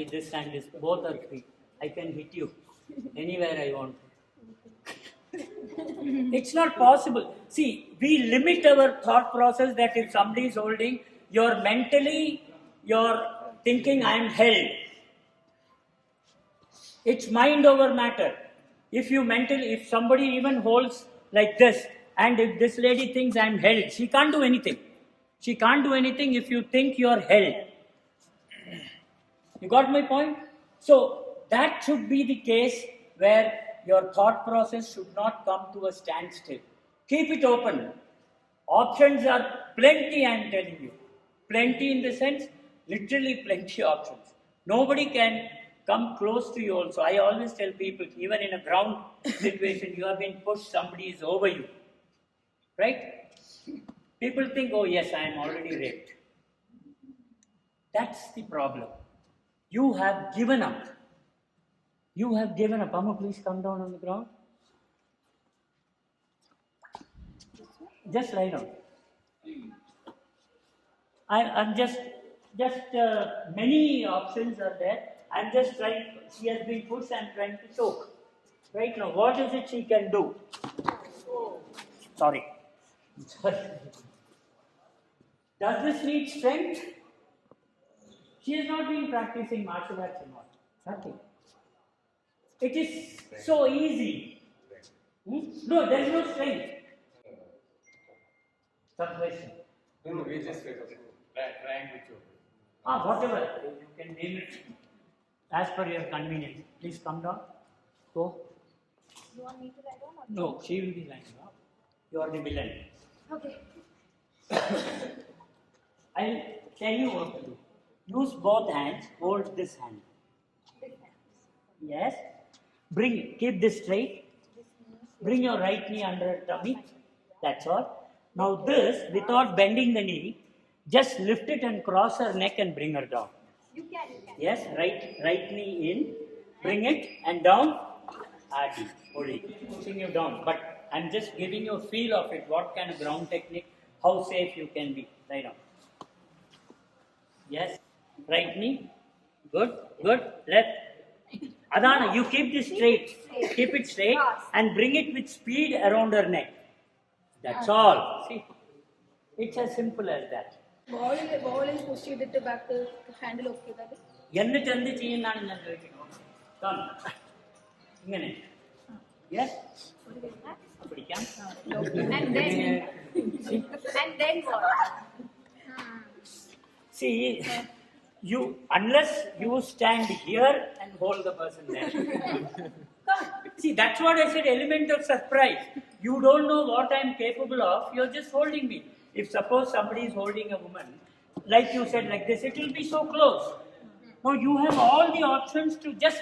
This hand is, both are free. I can hit you anywhere I want. It's not possible. See, we limit our thought process that if somebody is holding, you're thinking I am held. It's mind over matter. If somebody even holds like this, and if this lady thinks I am held, she can't do anything. She can't do anything if you think you're held. You got my point? So, that should be the case where your thought process should not come to a standstill. Keep it open. Options are plenty, I am telling you. Plenty in the sense, literally plenty options. Nobody can come close to you also. I always tell people, even in a ground situation, you have been pushed, somebody is over you. Right? People think, oh yes, I am already raped. That's the problem. You have given up. You have given up. Amma, please come down on the ground. Just lie down. I'm just many options are there. I'm just trying, she has been pushed, I'm trying to choke. Right now, what is it she can do? Sorry. Does this need strength? She has not been practicing martial arts and all. Nothing. It is so easy. No, there is no strength. Some question. No, we just trying to choke. Whatever. You can name it as per your convenience. Please come down. Go. You want me to lie down or No, she will be lying down. You are the villain. Okay. I'll tell you what to do. Use both hands. Hold this hand. Big hands. Yes. Keep this straight. Bring your right knee under her tummy. That's all. Now this, without bending the knee, just lift it and cross her neck and bring her down. You can. Yes, right knee in, bring it and down. Adi, hold it. Pushing you down. But I'm just giving you a feel of it. What kind of ground technique, how safe you can be. Right now. Yes. Right knee. Good. Left. Adana, you keep this straight. Keep it straight and bring it with speed around her neck. That's all. See, it's as simple as that. Ball is pushed it back to handle okay that is. എന്നിട്ടെന്ത് ചെയ്യുന്നതാണ് ഞാൻ ചോദിക്കുന്നത്. ഇങ്ങനെ. Yes? പിടിക്കാം. And then what? See, unless you stand here and hold the person there. See, that's what I said, element of surprise. You don't know what I am capable of, you're just holding me. If suppose somebody is holding a woman, like you said, like this, it will be so close. Now you have all the options to just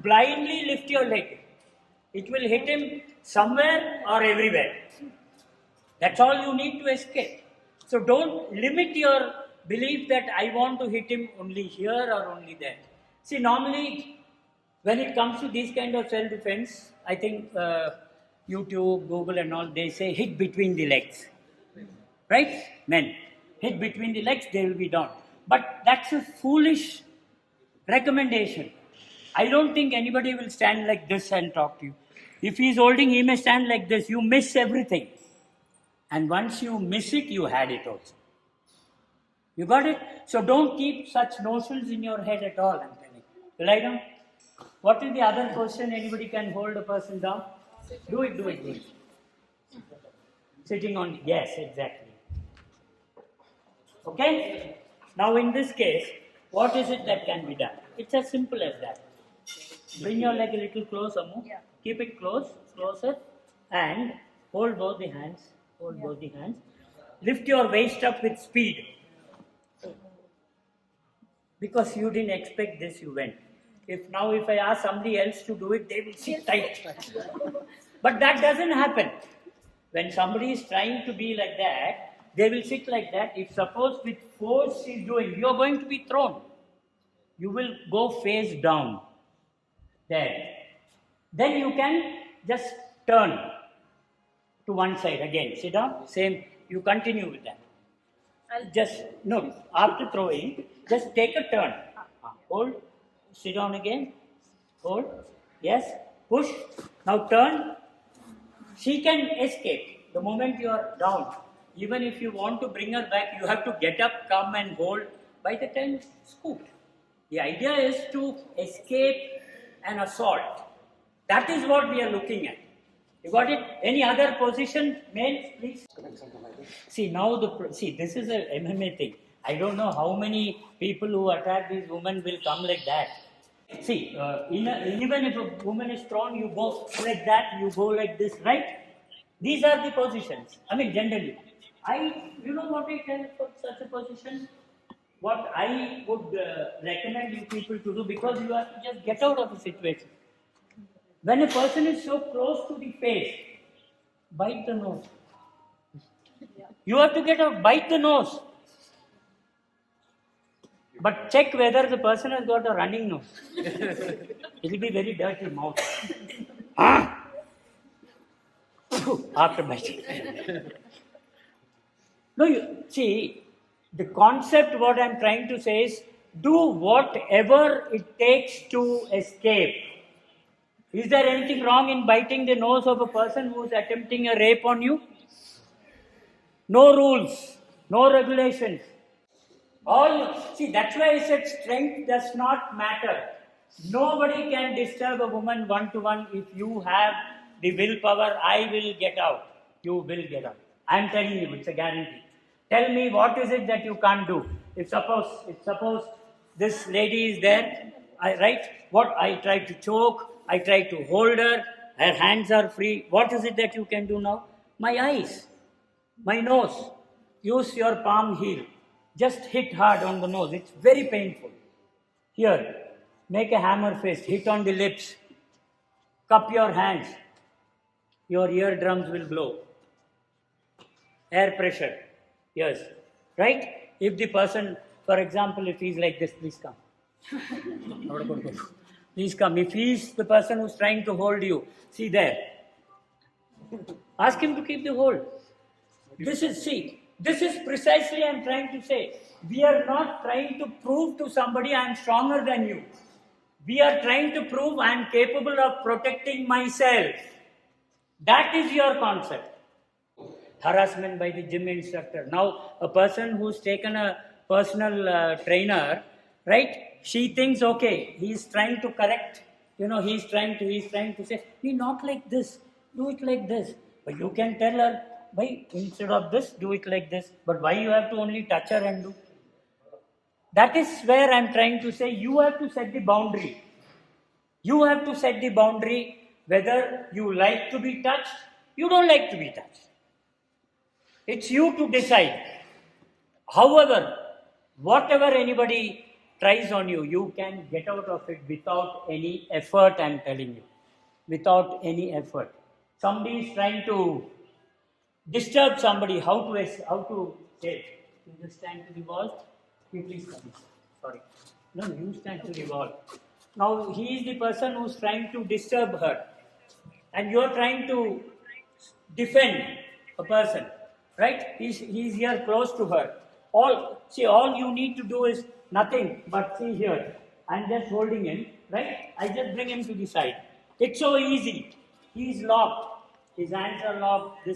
blindly lift your leg. It will hit him somewhere or everywhere. That's all you need to escape. So don't limit your belief that I want to hit him only here or only there. See, normally when it comes to these kind of self-defense, I think YouTube, Google and all, they say hit between the legs. Right? Men, hit between the legs, they will be down. But that's a foolish recommendation. I don't think anybody will stand like this and talk to you. If he is holding, he may stand like this. You miss everything. And once you miss it, you had it also. You got it? So don't keep such notions in your head at all, I'm telling you. Lie down. What is the other question? Anybody can hold a person down? Do it. Sitting on, yes, exactly. Okay? Now in this case, what is it that can be done? It's as simple as that. Bring your leg a little closer, Mo. Yeah. Keep it closer, and hold both the hands. Both the hands. Lift your waist up with speed. Because you didn't expect this, you went. If I ask somebody else to do it, they will sit tight. But that doesn't happen. When somebody is trying to be like that, they will sit like that. If suppose with force is doing, you are going to be thrown. You will go face down. There. Then you can just turn to one side again. Sit down. Same. You continue with that. After throwing, just take a turn. Hold. Sit down again. Hold. Yes. Push. Now turn. She can escape the moment you are down. Even if you want to bring her back, you have to get up, come and hold. By the time, scoot. The idea is to escape an assault. That is what we are looking at. You got it? Any other position, males, please? See, this is a MMA thing. I don't know how many people who attack these women will come like that. See, even if a woman is thrown, you go like that, you go like this, right? These are the positions. I mean, generally. You know what I tell for such a position? What I would recommend you people to do, because you have to just get out of the situation. When a person is so close to the face, bite the nose. You have to get out, bite the nose. But check whether the person has got a running nose. It will be very dirty mouth. After biting. The concept what I am trying to say is, do whatever it takes to escape. Is there anything wrong in biting the nose of a person who is attempting a rape on you? No rules, no regulations. That's why I said strength does not matter. Nobody can disturb a woman one-to-one. If you have the willpower, I will get out. You will get out. I am telling you, it's a guarantee. Tell me, what is it that you can't do? If suppose this lady is there, I try to choke, I try to hold her hands are free. What is it that you can do now? My eyes, my nose. Use your palm heel. Just hit hard on the nose. It's very painful. Here, make a hammer fist. Hit on the lips. Cup your hands. Your eardrums will blow. Air pressure. Yes. Right? If the person, for example, if he's like this, please come. Please come. If he's the person who's trying to hold you, see there. Ask him to keep the hold. This is precisely I'm trying to say. We are not trying to prove to somebody I am stronger than you. We are trying to prove I am capable of protecting myself. That is your concept. Harassment by the gym instructor. Now, a person who's taken a personal trainer, right? She thinks, okay, he's trying to correct. He's trying to say, not like this. Do it like this. But you can tell her, instead of this, do it like this. But why you have to only touch her and do? That is where I'm trying to say, you have to set the boundary. You have to set the boundary whether you like to be touched, you don't like to be touched. It's you to decide. However, whatever anybody tries on you, you can get out of it without any effort, I'm telling you. Without any effort. Somebody is trying to disturb somebody, how to say, you just stand to the wall. You please come. Sorry. No, you stand to the wall. Now he is the person who is trying to disturb her. And you are trying to defend a person. Right? He's here close to her. All you need to do is nothing but see here. I'm just holding him. Right? I just bring him to the side. It's so easy. He's locked. His hands are locked.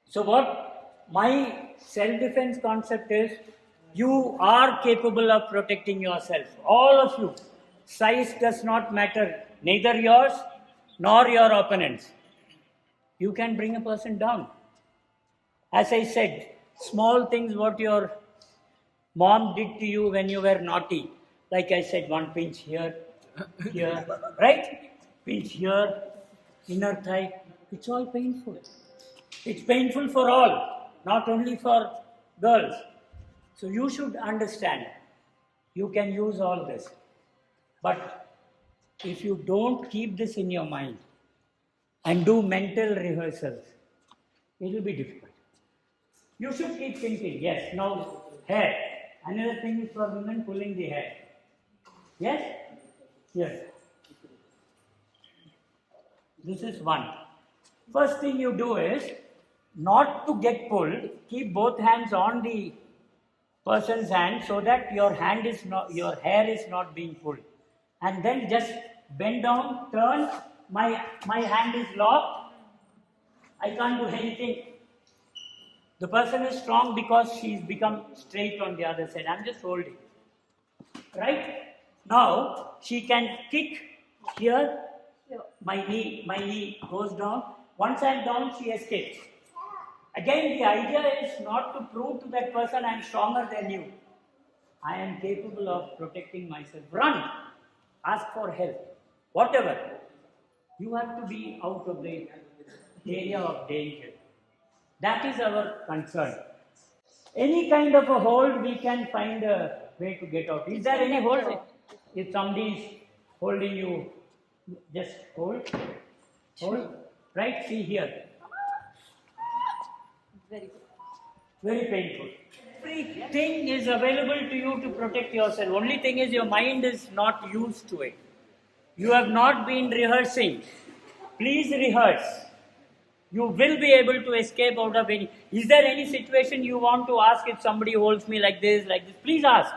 So what My self-defense concept is you are capable of protecting yourself. All of you. Size does not matter. Neither yours nor your opponent's. You can bring a person down. As I said, small things what your mom did to you when you were naughty. Like I said, one pinch here, here, right? Pinch here, inner thigh. It's all painful. It's painful for all, not only for girls. So you should understand, you can use all this. But if you don't keep this in your mind and do mental rehearsals, it will be difficult. You should keep thinking, yes, now hair. Another thing is for women pulling the hair. Yes? Yes. This is one. First thing you do is, not to get pulled, keep both hands on the person's hand so that your hair is not being pulled. And then just bend down, turn, my hand is locked, I can't do anything. The person is strong because she's become straight on the other side. I'm just holding. Right? Now, she can kick here, my knee goes down. Once I'm down, she escapes. Again, the idea is not to prove to that person I'm stronger than you. I am capable of protecting myself. Run. Ask for help. Whatever. You have to be out of the area of danger. That is our concern. Any kind of a hold, we can find a way to get out. Is there any hold? If somebody is holding you, just hold. Hold. Right? See here. Very painful. Everything is available to you to protect yourself. Only thing is your mind is not used to it. You have not been rehearsing. Please rehearse. You will be able to escape out of any. Is there any situation you want to ask if somebody holds me like this? Please ask.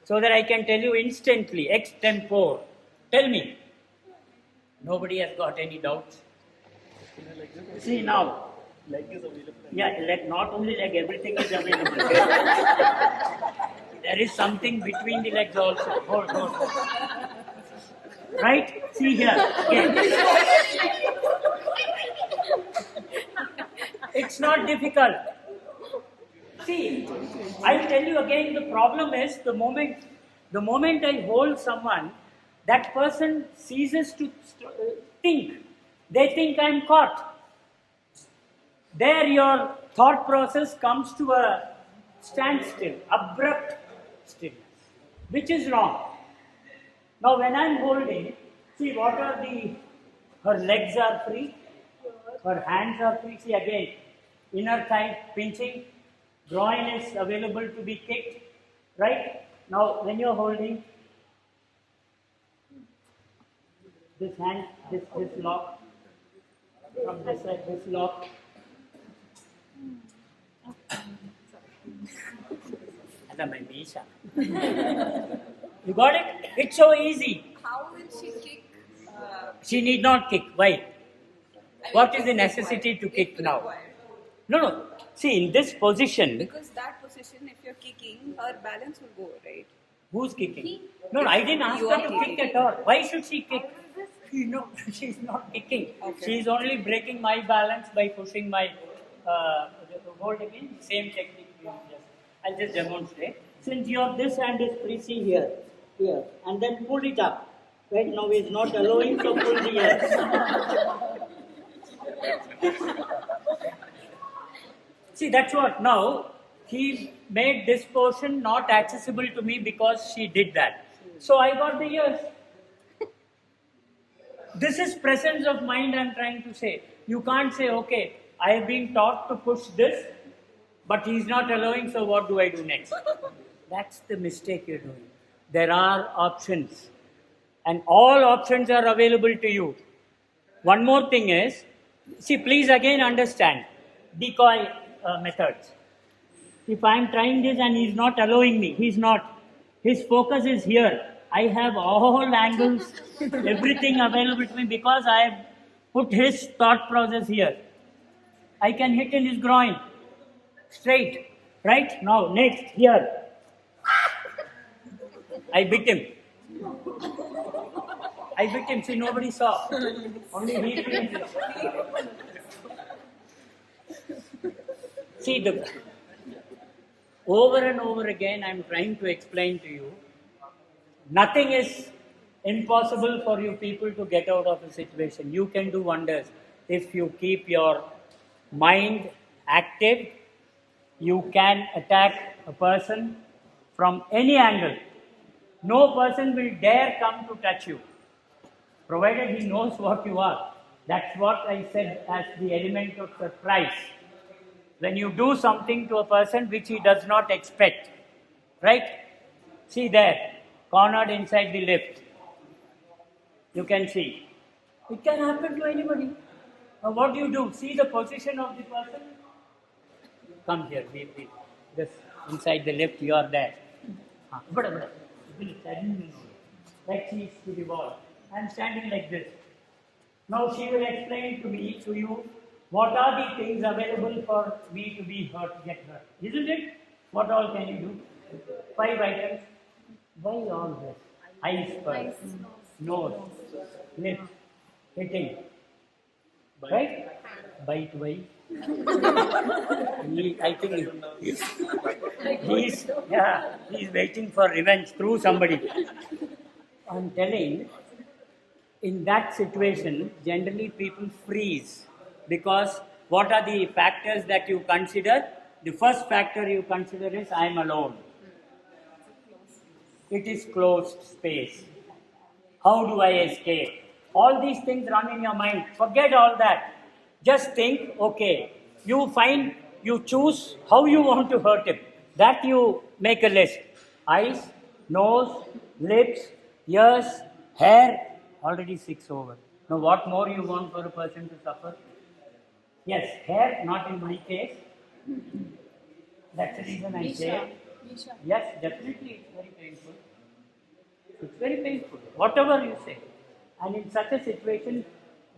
So that I can tell you instantly, extempore. Tell me. Nobody has got any doubts. See now. Leg is available. Yeah, leg, not only leg, everything is available. There is something between the legs also. Hold. Right? See here. Okay. It's not difficult. See, I'll tell you again, the problem is the moment I hold someone, that person ceases to think. They think I'm caught. There your thought process comes to a standstill, abrupt stillness, which is wrong. Now when I'm holding, see what are her legs are free, her hands are free. See again, inner thigh pinching, groin is available to be kicked, right? Now when you're holding this hand, this lock, from this side, this lock. You got it? It's so easy. How will she kick? She need not kick. Why? What is the necessity to kick now? Required. No. See, in this position. Because that position, if you're kicking, her balance will go, right? Who's kicking? No, I didn't ask You her are to kick at all. Why should she kick? No, she's not kicking. Okay. She's only breaking my balance by pushing my hold again. Same technique. I'll just demonstrate. Since this hand is free, see here, and then pull it up. Right now he's not allowing, so pull the ear. See, that's what. Now, he made this portion not accessible to me because she did that. So I got the ears. This is presence of mind I'm trying to say. You can't say, okay, I have been taught to push this, but he's not allowing, so what do I do next? That's the mistake you're doing. There are options. And all options are available to you. One more thing is, see, please again understand, decoy methods. If I'm trying this and he's not allowing me, he's not. His focus is here. I have all angles, everything available to me because I have put his thought process here. I can hit in his groin. Straight. Right? Now, next, here. I bit him. See, nobody saw. Only he feels it. See, over and over again, I'm trying to explain to you, nothing is impossible for you people to get out of a situation. You can do wonders if you keep your mind active. You can attack a person from any angle. No person will dare come to touch you, provided he knows what you are. That's what I said as the element of surprise. When you do something to a person which he does not expect, right? See there, cornered inside the lift. You can see. It can happen to anybody. Now what do? See the position of the person? Come here, be this inside the lift, you are there. Like she is to the wall. I am standing like this. Now she will explain to you, what are the things available for me to be hurt, get hurt. Isn't it? What all can you do? 5 items. Why all this? Eyes first. Nose. Lips. Hitting. Right? Bite why? I think he's waiting for revenge through somebody. I'm telling, in that situation, generally people freeze, because what are the factors that you consider? The first factor you consider is I am alone. It is closed space. How do I escape? All these things run in your mind. Forget all that. Just think, okay, you choose how you want to hurt him. That you make a list. Eyes, nose, lips, ears, hair, already 6 over. Now what more you want for a person to suffer? Yes, hair, not in my case. That's the reason I say. Yes, definitely it's very painful. It's very painful, whatever you say. And in such a situation,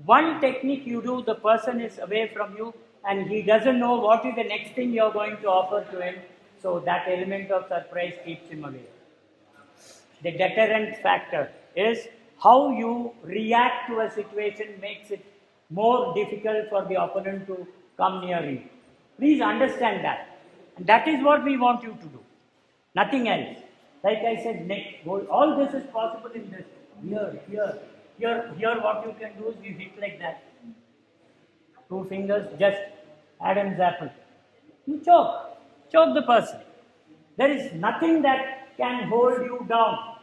one technique you do, the person is away from you and he doesn't know what is the next thing you are going to offer to him. So that element of surprise keeps him away. The deterrent factor is how you react to a situation makes it more difficult for the opponent to come near you. Please understand that. And that is what we want you to do. Nothing else. Like I said, neck, all this is possible in this. Here what you can do is you hit like that. 2 fingers, just Adam's apple. You choke the person. There is nothing that can hold you down.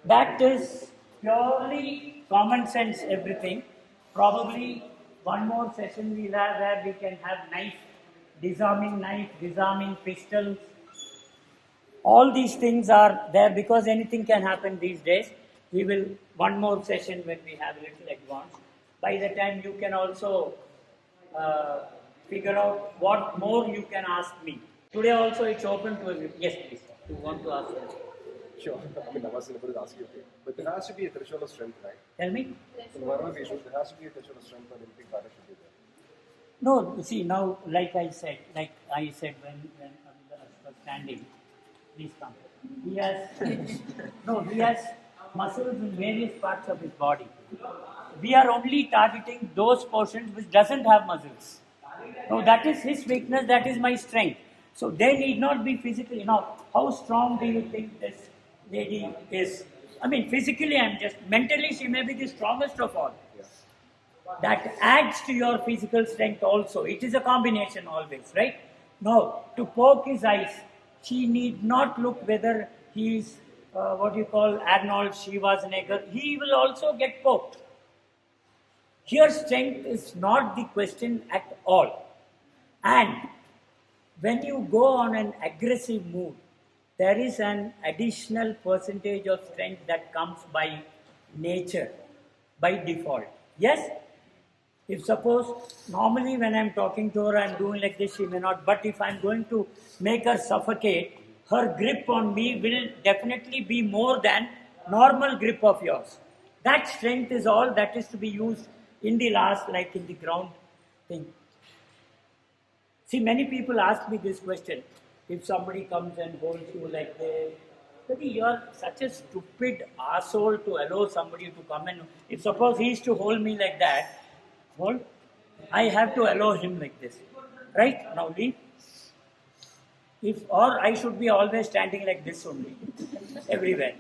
That is purely common sense everything. Probably one more session we'll have where we can have knife, disarming pistols. All these things are there because anything can happen these days. We will, one more session when we have a little advanced. By the time you can also figure out what more you can ask me. Today also it's open to everyone. Yes, please. You want to ask me? Sure. I mean, I was able to ask you, okay. But there has to be a threshold of strength, right? Tell me. In whatever we should, there has to be a threshold of strength for Olympic fighter should be there. No, you see, now, like I said when Abhiva was standing, please come. He has muscles in various parts of his body. We are only targeting those portions which doesn't have muscles. No, that is his weakness, that is my strength. So they need not be physically. Now, how strong do you think this lady is? I mean, physically mentally she may be the strongest of all. Yeah. That adds to your physical strength also. It is a combination always, right? Now, to poke his eyes, she need not look whether he is Arnold Schwarzenegger. He will also get poked. Here, strength is not the question at all. And when you go on an aggressive mood, there is an additional percentage of strength that comes by nature, by default. Yes? If suppose, normally when I'm talking to her, I'm doing like this, she may not. But if I'm going to make her suffocate, her grip on me will definitely be more than normal grip of yours. That strength is all that is to be used in the last, like in the ground thing. See, many people ask me this question. If somebody comes and holds you like this, you are such a stupid arsehole to allow somebody to come and, if suppose he is to hold me like that, hold, I have to allow him like this. Right? Now leave. Or I should be always standing like this only, everywhere.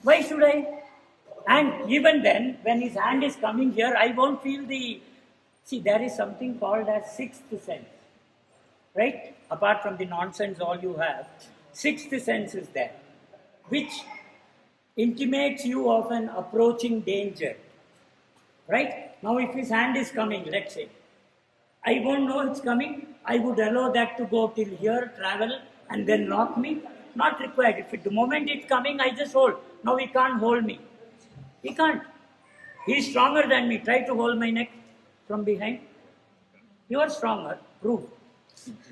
Why should I? And even then, when his hand is coming here, I won't feel the... See, there is something called as sixth sense. Right? Apart from the nonsense all you have, sixth sense is there, which intimates you of an approaching danger. Right? Now if his hand is coming, let's say, I won't know it's coming, I would allow that to go till here, travel, and then knock me. Not required. If at the moment it's coming, I just hold. Now he can't hold me. He can't. He's stronger than me. Try to hold my neck from behind. You are stronger. Prove.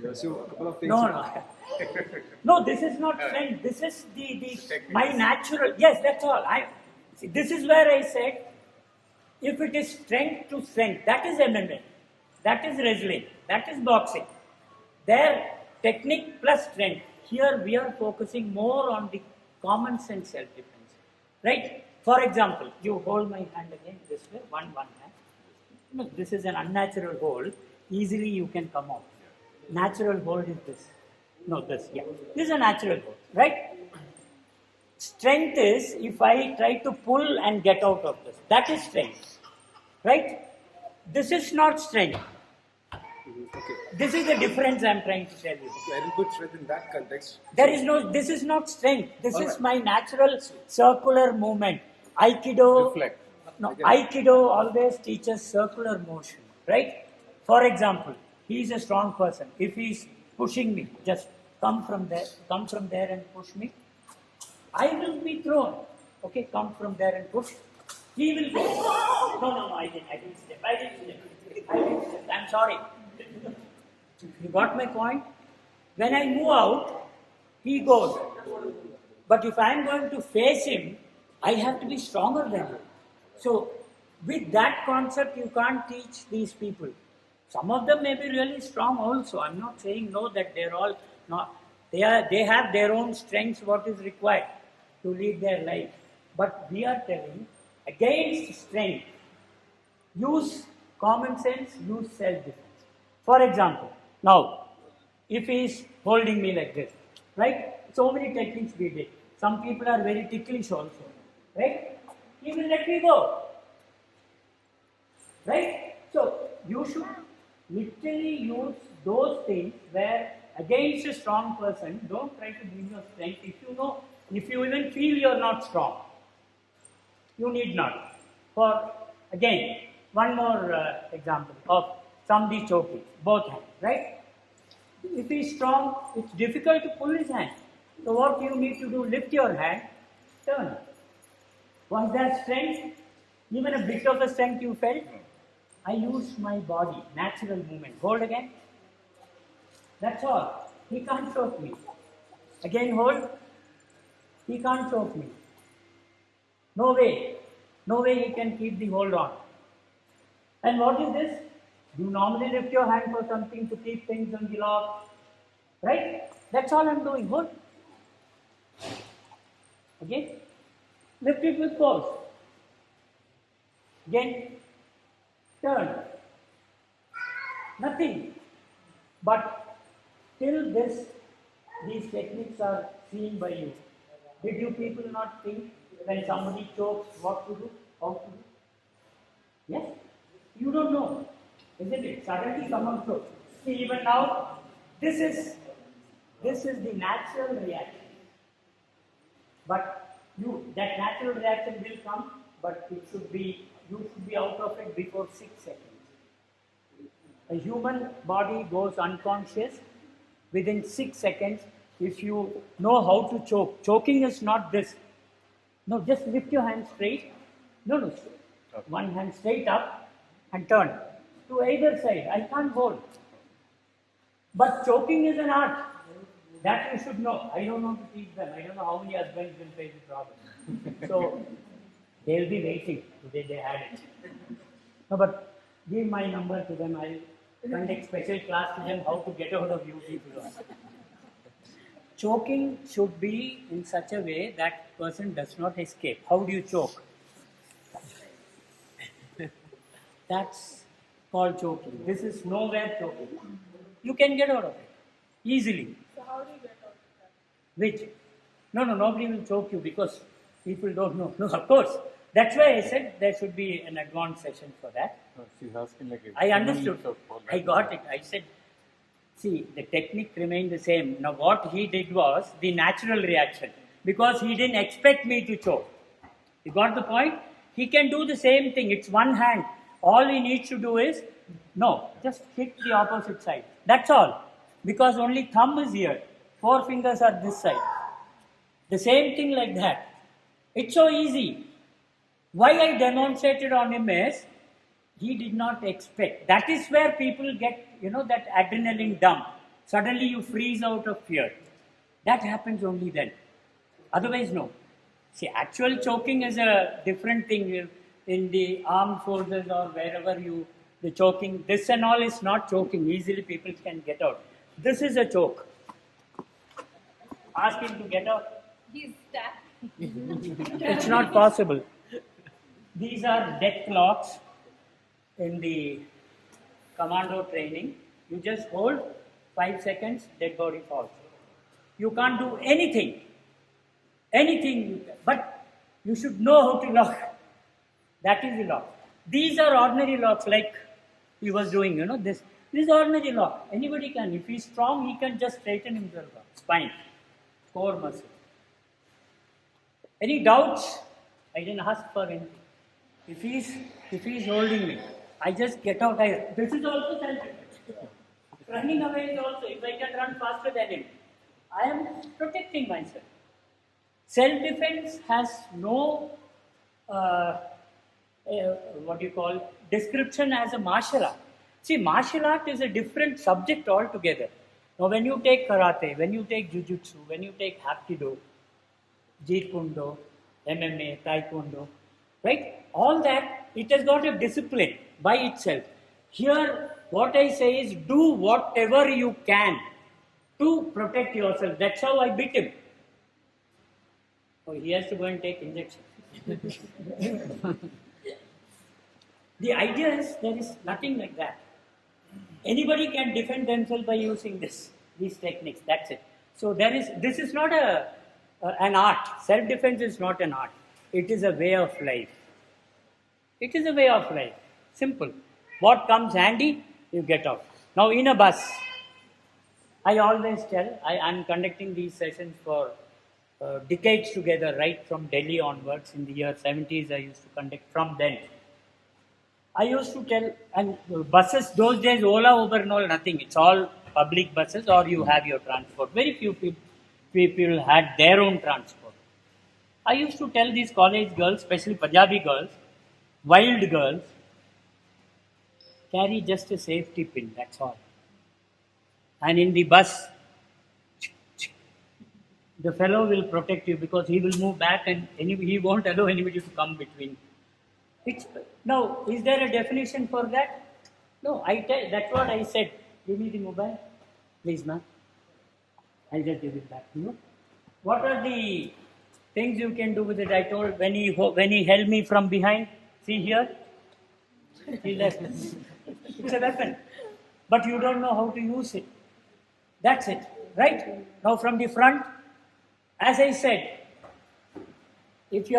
You assume a couple of things. No. No, this is not strength. This is my natural. Yes, that's all. See, this is where I said, if it is strength to strength, that is MMA. That is wrestling. That is boxing. There, technique plus strength. Here we are focusing more on the common sense self-defense. Right? For example, you hold my hand again this way, one hand. No, this is an unnatural hold. Easily you can come out. Natural hold is this. No, this, yeah. This is a natural hold, right? Strength is if I try to pull and get out of this. That is strength, right? This is not strength. Okay. This is the difference I am trying to tell you. Okay, I will put strength in that context. This is not strength. This is my natural circular movement. Aikido. Reflect. No, Aikido always teaches circular motion, right? For example, he is a strong person. If he is pushing me, just come from there and push me. I will be thrown. Okay, come from there and push. He will go. No, I didn't step. I'm sorry. You got my point? When I move out, he goes. But if I am going to face him, I have to be stronger than him. So, with that concept, you can't teach these people. Some of them may be really strong also. I'm not saying no that they're all not. They have their own strengths, what is required to lead their life. But we are telling, against strength, use common sense, use self-defense. For example, now, if he is holding me like this, right? So many techniques we did. Some people are very ticklish also, right? He will let me go, right? So, you should literally use those things where against a strong person, don't try to bring your strength. If you even feel you are not strong, you need not. For, again, one more example of somebody choking, both hands, right? If he is strong, it's difficult to pull his hand. So what you need to do, lift your hand, turn. Was that strength? Even a bit of a strength you felt? I used my body, natural movement. Hold again. That's all. He can't choke me. Again hold. He can't choke me. No way. No way he can keep the hold on. And what is this? You normally lift your hand for something to keep things on the lock. Right? That's all I'm doing. Hold. Again. Lift it with force. Again. Turn. Nothing. But till these techniques are seen by you, did you people not think when somebody chokes what to do, how to do? Yes? You don't know, isn't it? Suddenly someone chokes. See, even now, this is the natural reaction. But that natural reaction will come, but you should be out of it before 6 seconds. A human body goes unconscious within 6 seconds if you know how to choke. Choking is not this. No, just lift your hand straight. No. One hand straight up and turn to either side. I can't hold. But choking is an art. That you should know. I don't know to teach them. I don't know how many husbands will face the problem. So, they'll be waiting. Today they had it. No, but give my number to them. conduct special class to them how to get out of you people. Choking should be in such a way that person does not escape. How do you choke? That's called choking. This is nowhere choking. You can get out of it easily. So how do you get out of that? Which? No, nobody will choke you because people don't know. No, of course. That's why I said there should be an advanced session for that. No, she's asking like a I understood. for that. I got it. I said, see, the technique remained the same. Now, what he did was the natural reaction because he didn't expect me to choke. You got the point? He can do the same thing. It's one hand. All he needs to do is, no, just hit the opposite side. That's all. Because only thumb is here. 4 fingers are this side. The same thing like that. It's so easy. Why I demonstrated on him is, he did not expect. That is where people get, that adrenaline dump. Suddenly you freeze out of fear. That happens only then. Otherwise, no. See, actual choking is a different thing in the armed forces or wherever the choking. This and all is not choking. Easily people can get out. This is a choke. Ask him to get out. He's stuck. It's not possible. These are death locks in the commando training. You just hold 5 seconds, dead body falls. You can't do anything. Anything, but you should know how to lock. That is the lock. These are ordinary locks like he was doing, this. This is ordinary lock. Anybody can. If he's strong, he can just straighten himself up. Spine, core muscle. Any doubts? I didn't ask for anything. If he's holding me, I just get out. This is also self-defense. Running away is also. If I can run faster than him, I am protecting myself. Self-defense has no description as a martial art. See, martial art is a different subject altogether. Now, when you take karate, when you take jujutsu, when you take hapkido, Jeet, MMA, taekwondo, right? All that, it has got a discipline by itself. Here, what I say is do whatever you can to protect yourself. That's how I beat him. Oh, he has to go and take injection. The idea is there is nothing like that. Anybody can defend themselves by using these techniques. That's it. So this is not an art. Self-defense is not an art. It is a way of life. It is a way of life. Simple. What comes handy, you get out. Now in a bus, I always tell, I'm conducting these sessions for decades together, right from Delhi onwards. In the year 70s, I used to conduct from then. I used to tell, and buses, those days, Ola, Uber, no, nothing. It's all public buses or you have your transport. Very few people had their own transport. I used to tell these college girls, especially Punjabi girls, wild girls, carry just a safety pin, that's all. And in the bus, the fellow will protect you because he will move back and he won't allow anybody to come between. Now, is there a definition for that? No, that's what I said. Give me the mobile. Please, ma'am. I'll just give it back to you. What are the things you can do with it? I told when he held me from behind, see here? He left. It's a weapon. But you don't know how to use it. That's it. Right? Now from the front, as I said, if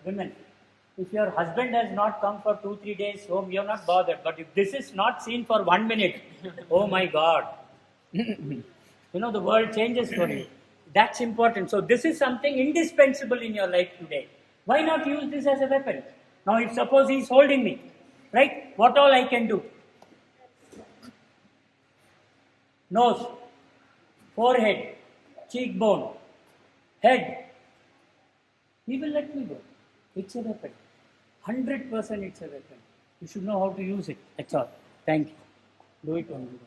women, if your husband has not come for 2-3 days home, you're not bothered. But if this is not seen for 1 minute, oh my God. The world changes for you. That's important. So this is something indispensable in your life today. Why not use this as a weapon? Now if suppose he's holding me, right? What all I can do? Nose, forehead, cheekbone, head. He will let me go. It's a weapon. 100% it's a weapon. You should know how to use it. That's all. Thank you. Do it only.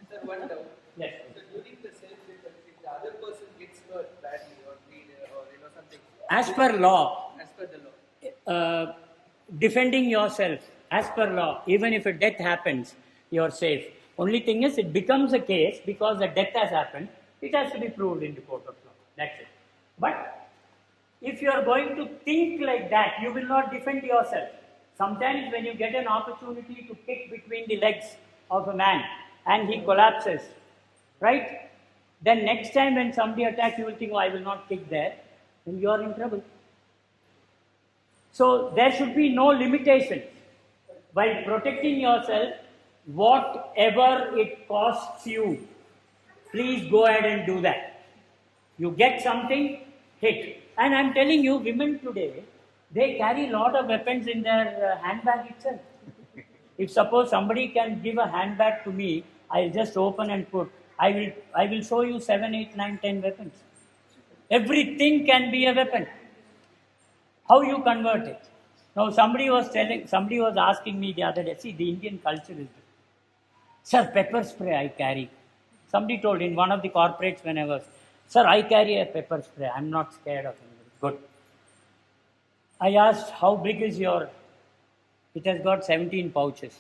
Sir, one doubt. Yes. So during the self-defense, if the other person gets hurt badly or bleed or something. As per law, As per the law. defending yourself as per law, even if a death happens, you're safe. Only thing is, it becomes a case because the death has happened. It has to be proved in the court of law. That's it. But if you are going to think like that, you will not defend yourself. Sometimes when you get an opportunity to kick between the legs of a man and he collapses, right? Then next time when somebody attacks, you will think, oh, I will not kick there. Then you are in trouble. So there should be no limitations. While protecting yourself, whatever it costs you, please go ahead and do that. You get something, hit. And I'm telling you, women today, they carry a lot of weapons in their handbag itself. If suppose somebody can give a handbag to me, I'll just open and put. I will show you 7, 8, 9, 10 weapons. Everything can be a weapon. How you convert it? Now somebody was asking me the other day, see, the Indian culture is different. Sir, pepper spray I carry. Somebody told in one of the corporates when I was, sir, I carry a pepper spray. I'm not scared of anybody. Good. I asked, how big is your? It has got 17 pouches.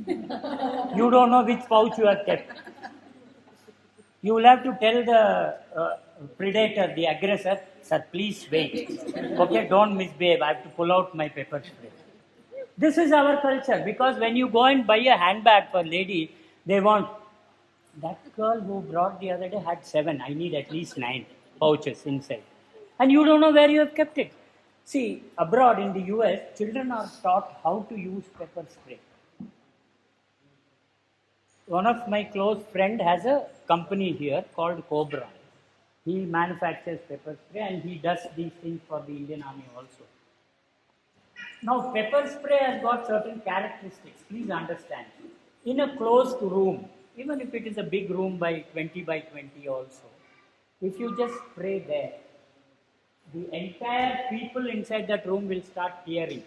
You don't know which pouch you have kept. You will have to tell the predator, the aggressor, sir, please wait. Okay, don't misbehave. I have to pull out my pepper spray. This is our culture, because when you go and buy a handbag for lady, they want, that girl who brought the other day had 7. I need at least 9 pouches inside. And you don't know where you have kept it. See, abroad in the US, children are taught how to use pepper spray. One of my close friend has a company here called Cobra. He manufactures pepper spray and he does these things for the Indian Army also. Now, pepper spray has got certain characteristics. Please understand. In a closed room, even if it is a big room by 20 by 20 also, if you just spray there, the entire people inside that room will start tearing,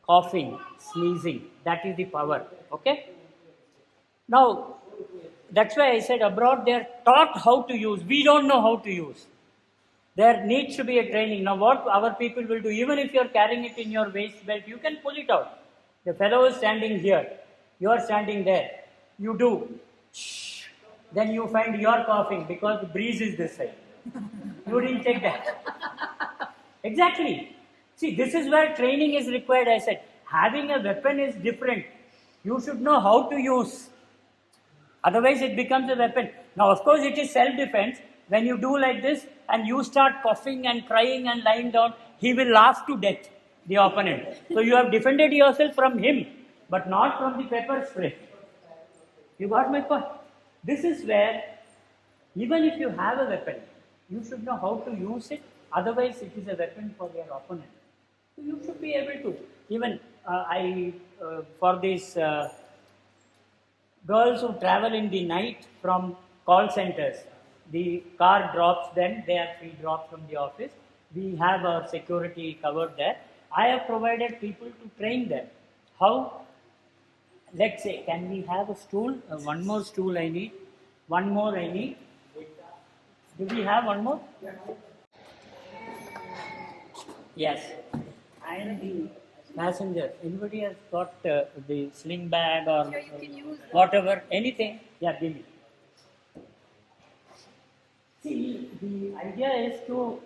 coughing, sneezing. That is the power. Okay? Now, that's why I said abroad they are taught how to use. We don't know how to use. There needs to be a training. Now, what our people will do, even if you are carrying it in your waist belt, you can pull it out. The fellow is standing here. You are standing there. You do. Shh. Then you find you are coughing because the breeze is this side. You didn't check that. Exactly. See, this is where training is required. I said, having a weapon is different. You should know how to use. Otherwise, it becomes a weapon. Now, of course, it is self-defense. When you do like this and you start coughing and crying and lying down, he will laugh to death, the opponent. So, you have defended yourself from him, but not from the pepper spray. You got my point? This is where, even if you have a weapon, you should know how to use it. Otherwise, it is a weapon for your opponent. So, you should be able to. Even for these girls who travel in the night from call centers, the car drops them, they are free drop from the office. We have our security covered there. I have provided people to train them. How? Let's say, can we have a stool? One more stool I need. One more I need. Do we have one more? Yes. I am the passenger. Anybody has got the sling bag or whatever, anything? Yeah, give me. See, the idea is to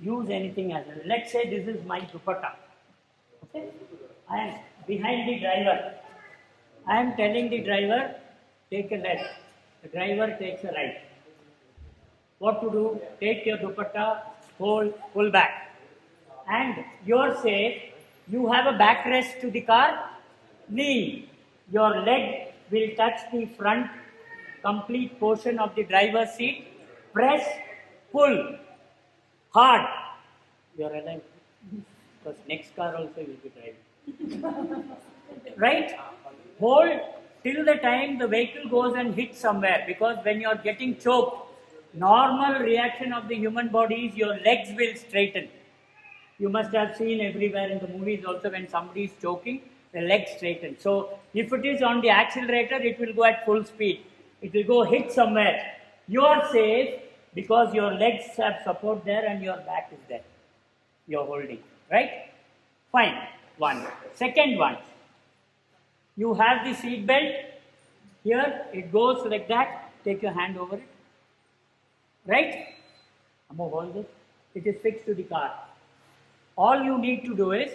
use anything as well. Let's say this is my dupatta. Okay? I am behind the driver. I am telling the driver, take a left. The driver takes a right. What to do? Take your dupatta, hold, pull back. And you're safe. You have a backrest to the car. Knee. Your leg will touch the front complete portion of the driver's seat. Press, pull, hard. You are alive. Because next car also will be driving. Right? Hold till the time the vehicle goes and hits somewhere. Because when you are getting choked, normal reaction of the human body is your legs will straighten. You must have seen everywhere in the movies also when somebody is choking, the legs straighten. So if it is on the accelerator, it will go at full speed. It will go hit somewhere. You are safe because your legs have support there and your back is there. You are holding, right? Fine. one. Second one, you have the seat belt. Here it goes like that. Take your hand over it. Right? Above all this, it is fixed to the car. All you need to do is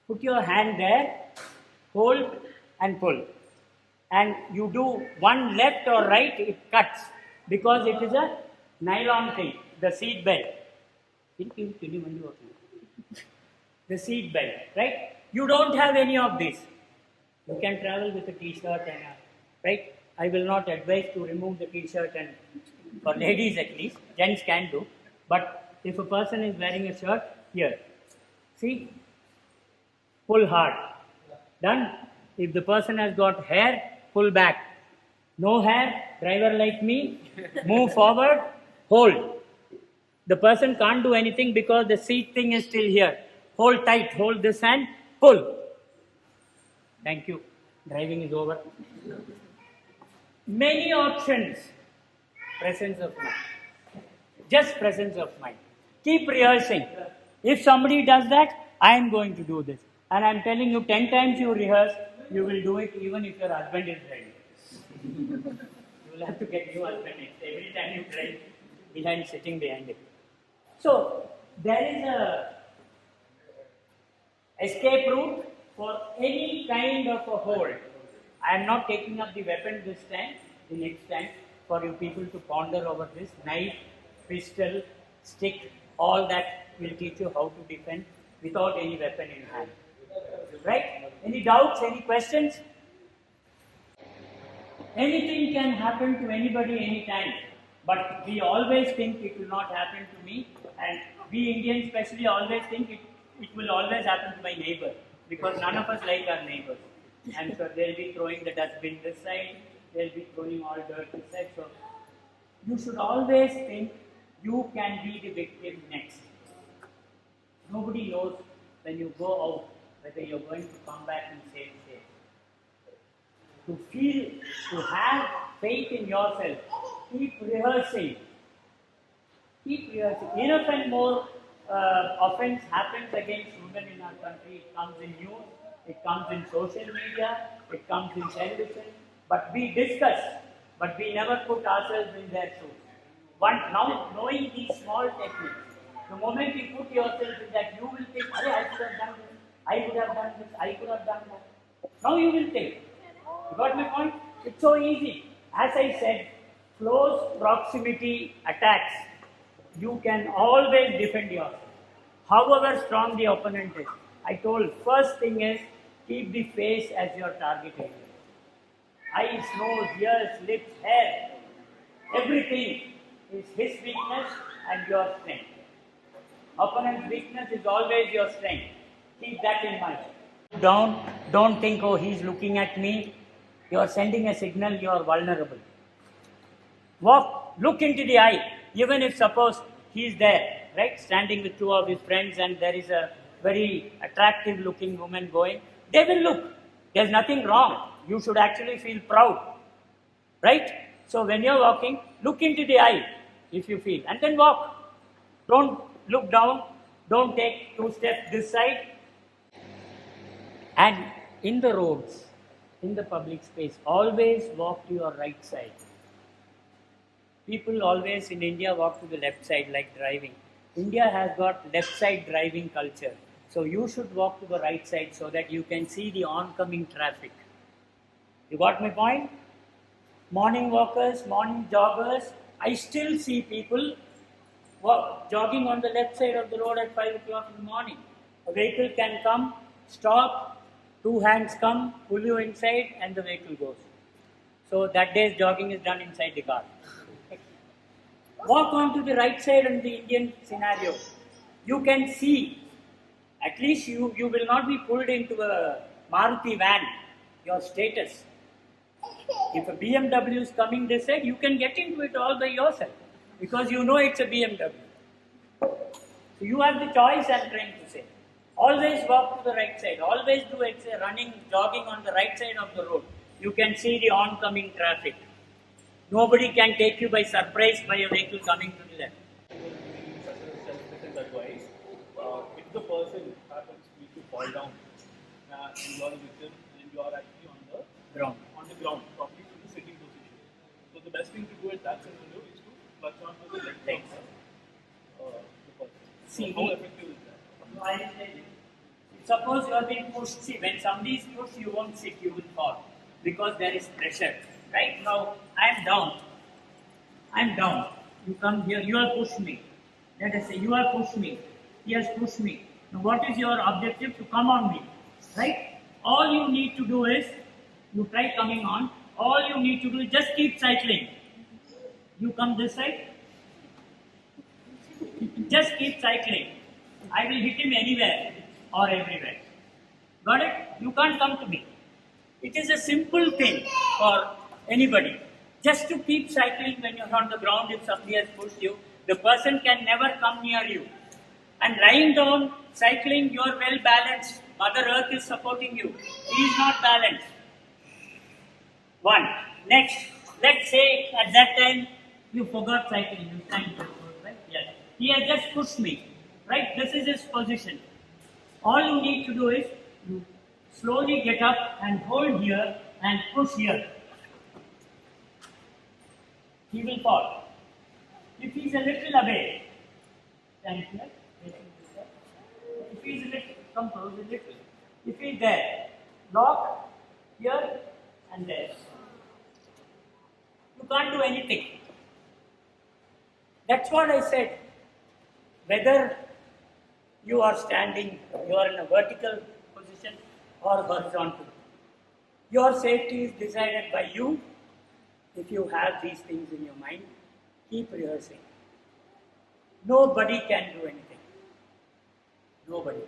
put your hand there, hold and pull. And you do one left or right, it cuts because it is a nylon thing, the seat belt. The seat belt, right? You don't have any of this. You can travel with a t-shirt and right? I will not advise to remove the t-shirt, and for ladies at least, gents can do. But if a person is wearing a shirt, here, see, pull hard. Done. If the person has got hair, pull back. No hair, driver like me, move forward, hold. The person can't do anything because the seat thing is still here. Hold tight, hold this hand, pull. Thank you. Driving is over. Many options. Presence of mind. Just presence of mind. Keep rehearsing. If somebody does that, I am going to do this. And I am telling you, 10 times you rehearse, you will do it even if your husband is ready. You will have to get new husband every time you drive behind, sitting behind it. So, there is a escape route for any kind of a hold. I am not taking up the weapon this time, the next time, for you people to ponder over this. Knife, pistol, stick, all that will teach you how to defend without any weapon in hand. Right? Any doubts, any questions? Anything can happen to anybody anytime, but we always think it will not happen to me, and we Indians especially always think it will always happen to my neighbor, because none of us like our neighbors. And so they'll be throwing the dustbin this side, they'll be throwing all dirt this side. So you should always think you can be the victim next. Nobody knows when you go out whether you're going to come back and safe. To feel, to have faith in yourself, keep rehearsing. Keep rehearsing. Enough and more offense happens against women in our country. It comes in news, it comes in social media, it comes in television. But we discuss, but we never put ourselves in their shoes. Now, knowing these small techniques, the moment you put yourself in that, you will think, I could have done this, I could have done this, I could have done that. Now you will think. You got my point? It's so easy. As I said, close proximity attacks, you can always defend yourself, however strong the opponent is. I told, first thing is, keep the face as your target area. Eyes, nose, ears, lips, hair, everything is his weakness and your strength. Opponent's weakness is always your strength. Keep that in mind. Don't think, oh, he's looking at me. You are sending a signal, you are vulnerable. Walk, look into the eye, even if suppose he is there, right, standing with two of his friends and there is a very attractive looking woman going, they will look. There's nothing wrong. You should actually feel proud, right? So when you're walking, look into the eye if you feel, and then walk. Don't look down, don't take 2 steps this side. And in the roads, in the public space, always walk to your right side. People always in India walk to the left side like driving. India has got left side driving culture. So you should walk to the right side so that you can see the oncoming traffic. You got my point? Morning walkers, morning joggers, I still see people jogging on the left side of the road at 5 o'clock in the morning. A vehicle can come, stop, 2 hands come, pull you inside, and the vehicle goes. So that day's jogging is done inside the car. Walk on to the right side in the Indian scenario. You can see, at least you will not be pulled into a Maruti van, your status. If a BMW is coming this side, you can get into it all by yourself because you know it's a BMW. So you have the choice, I'm trying to say. Always walk to the right side. Always do running, jogging on the right side of the road. You can see the oncoming traffic. Nobody can take you by surprise by a vehicle coming to the left. Self-defense advice. If the person happens to be to fall down. And you are a victim and you are actually on the Ground. probably in the sitting position. So the best thing to do at that scenario is to clutch onto the legs Legs. of the person. See, So how effective is that? No, I will tell you. Suppose you are being pushed. See, when somebody is pushed, you won't sit, you will fall. Because there is pressure. Right now, I am down. I am down. You come here, you have pushed me. Let us say, you have pushed me. He has pushed me. Now, what is your objective? To come on me. Right? All you need to do is, you try coming on. All you need to do is just keep cycling. You come this side. Just keep cycling. I will hit him anywhere or everywhere. Got it? You can't come to me. It is a simple thing for anybody. Just to keep cycling when you're on the ground, if somebody has pushed you, the person can never come near you. And lying down, cycling, you are well balanced. Mother Earth is supporting you. He is not balanced. One. Next, let's say at that time you forgot cycling. You stand right? Yes. He has just pushed me. Right? This is his position. All you need to do is you slowly get up and hold here and push here. He will fall. If he is a little away, stand here. If he is a little, come close a little. If he is there, lock here and there. You can't do anything. That's what I said. Whether you are standing, you are in a vertical position or horizontal. Your safety is decided by you. If you have these things in your mind, keep rehearsing. Nobody can do anything. Nobody.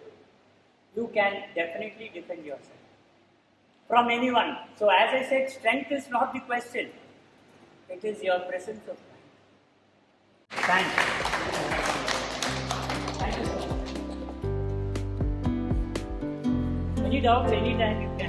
You can definitely defend yourself from anyone. So as I said, strength is not the question. It is your presence of mind. Thanks. Thank you so much. Any doubts, anytime you can.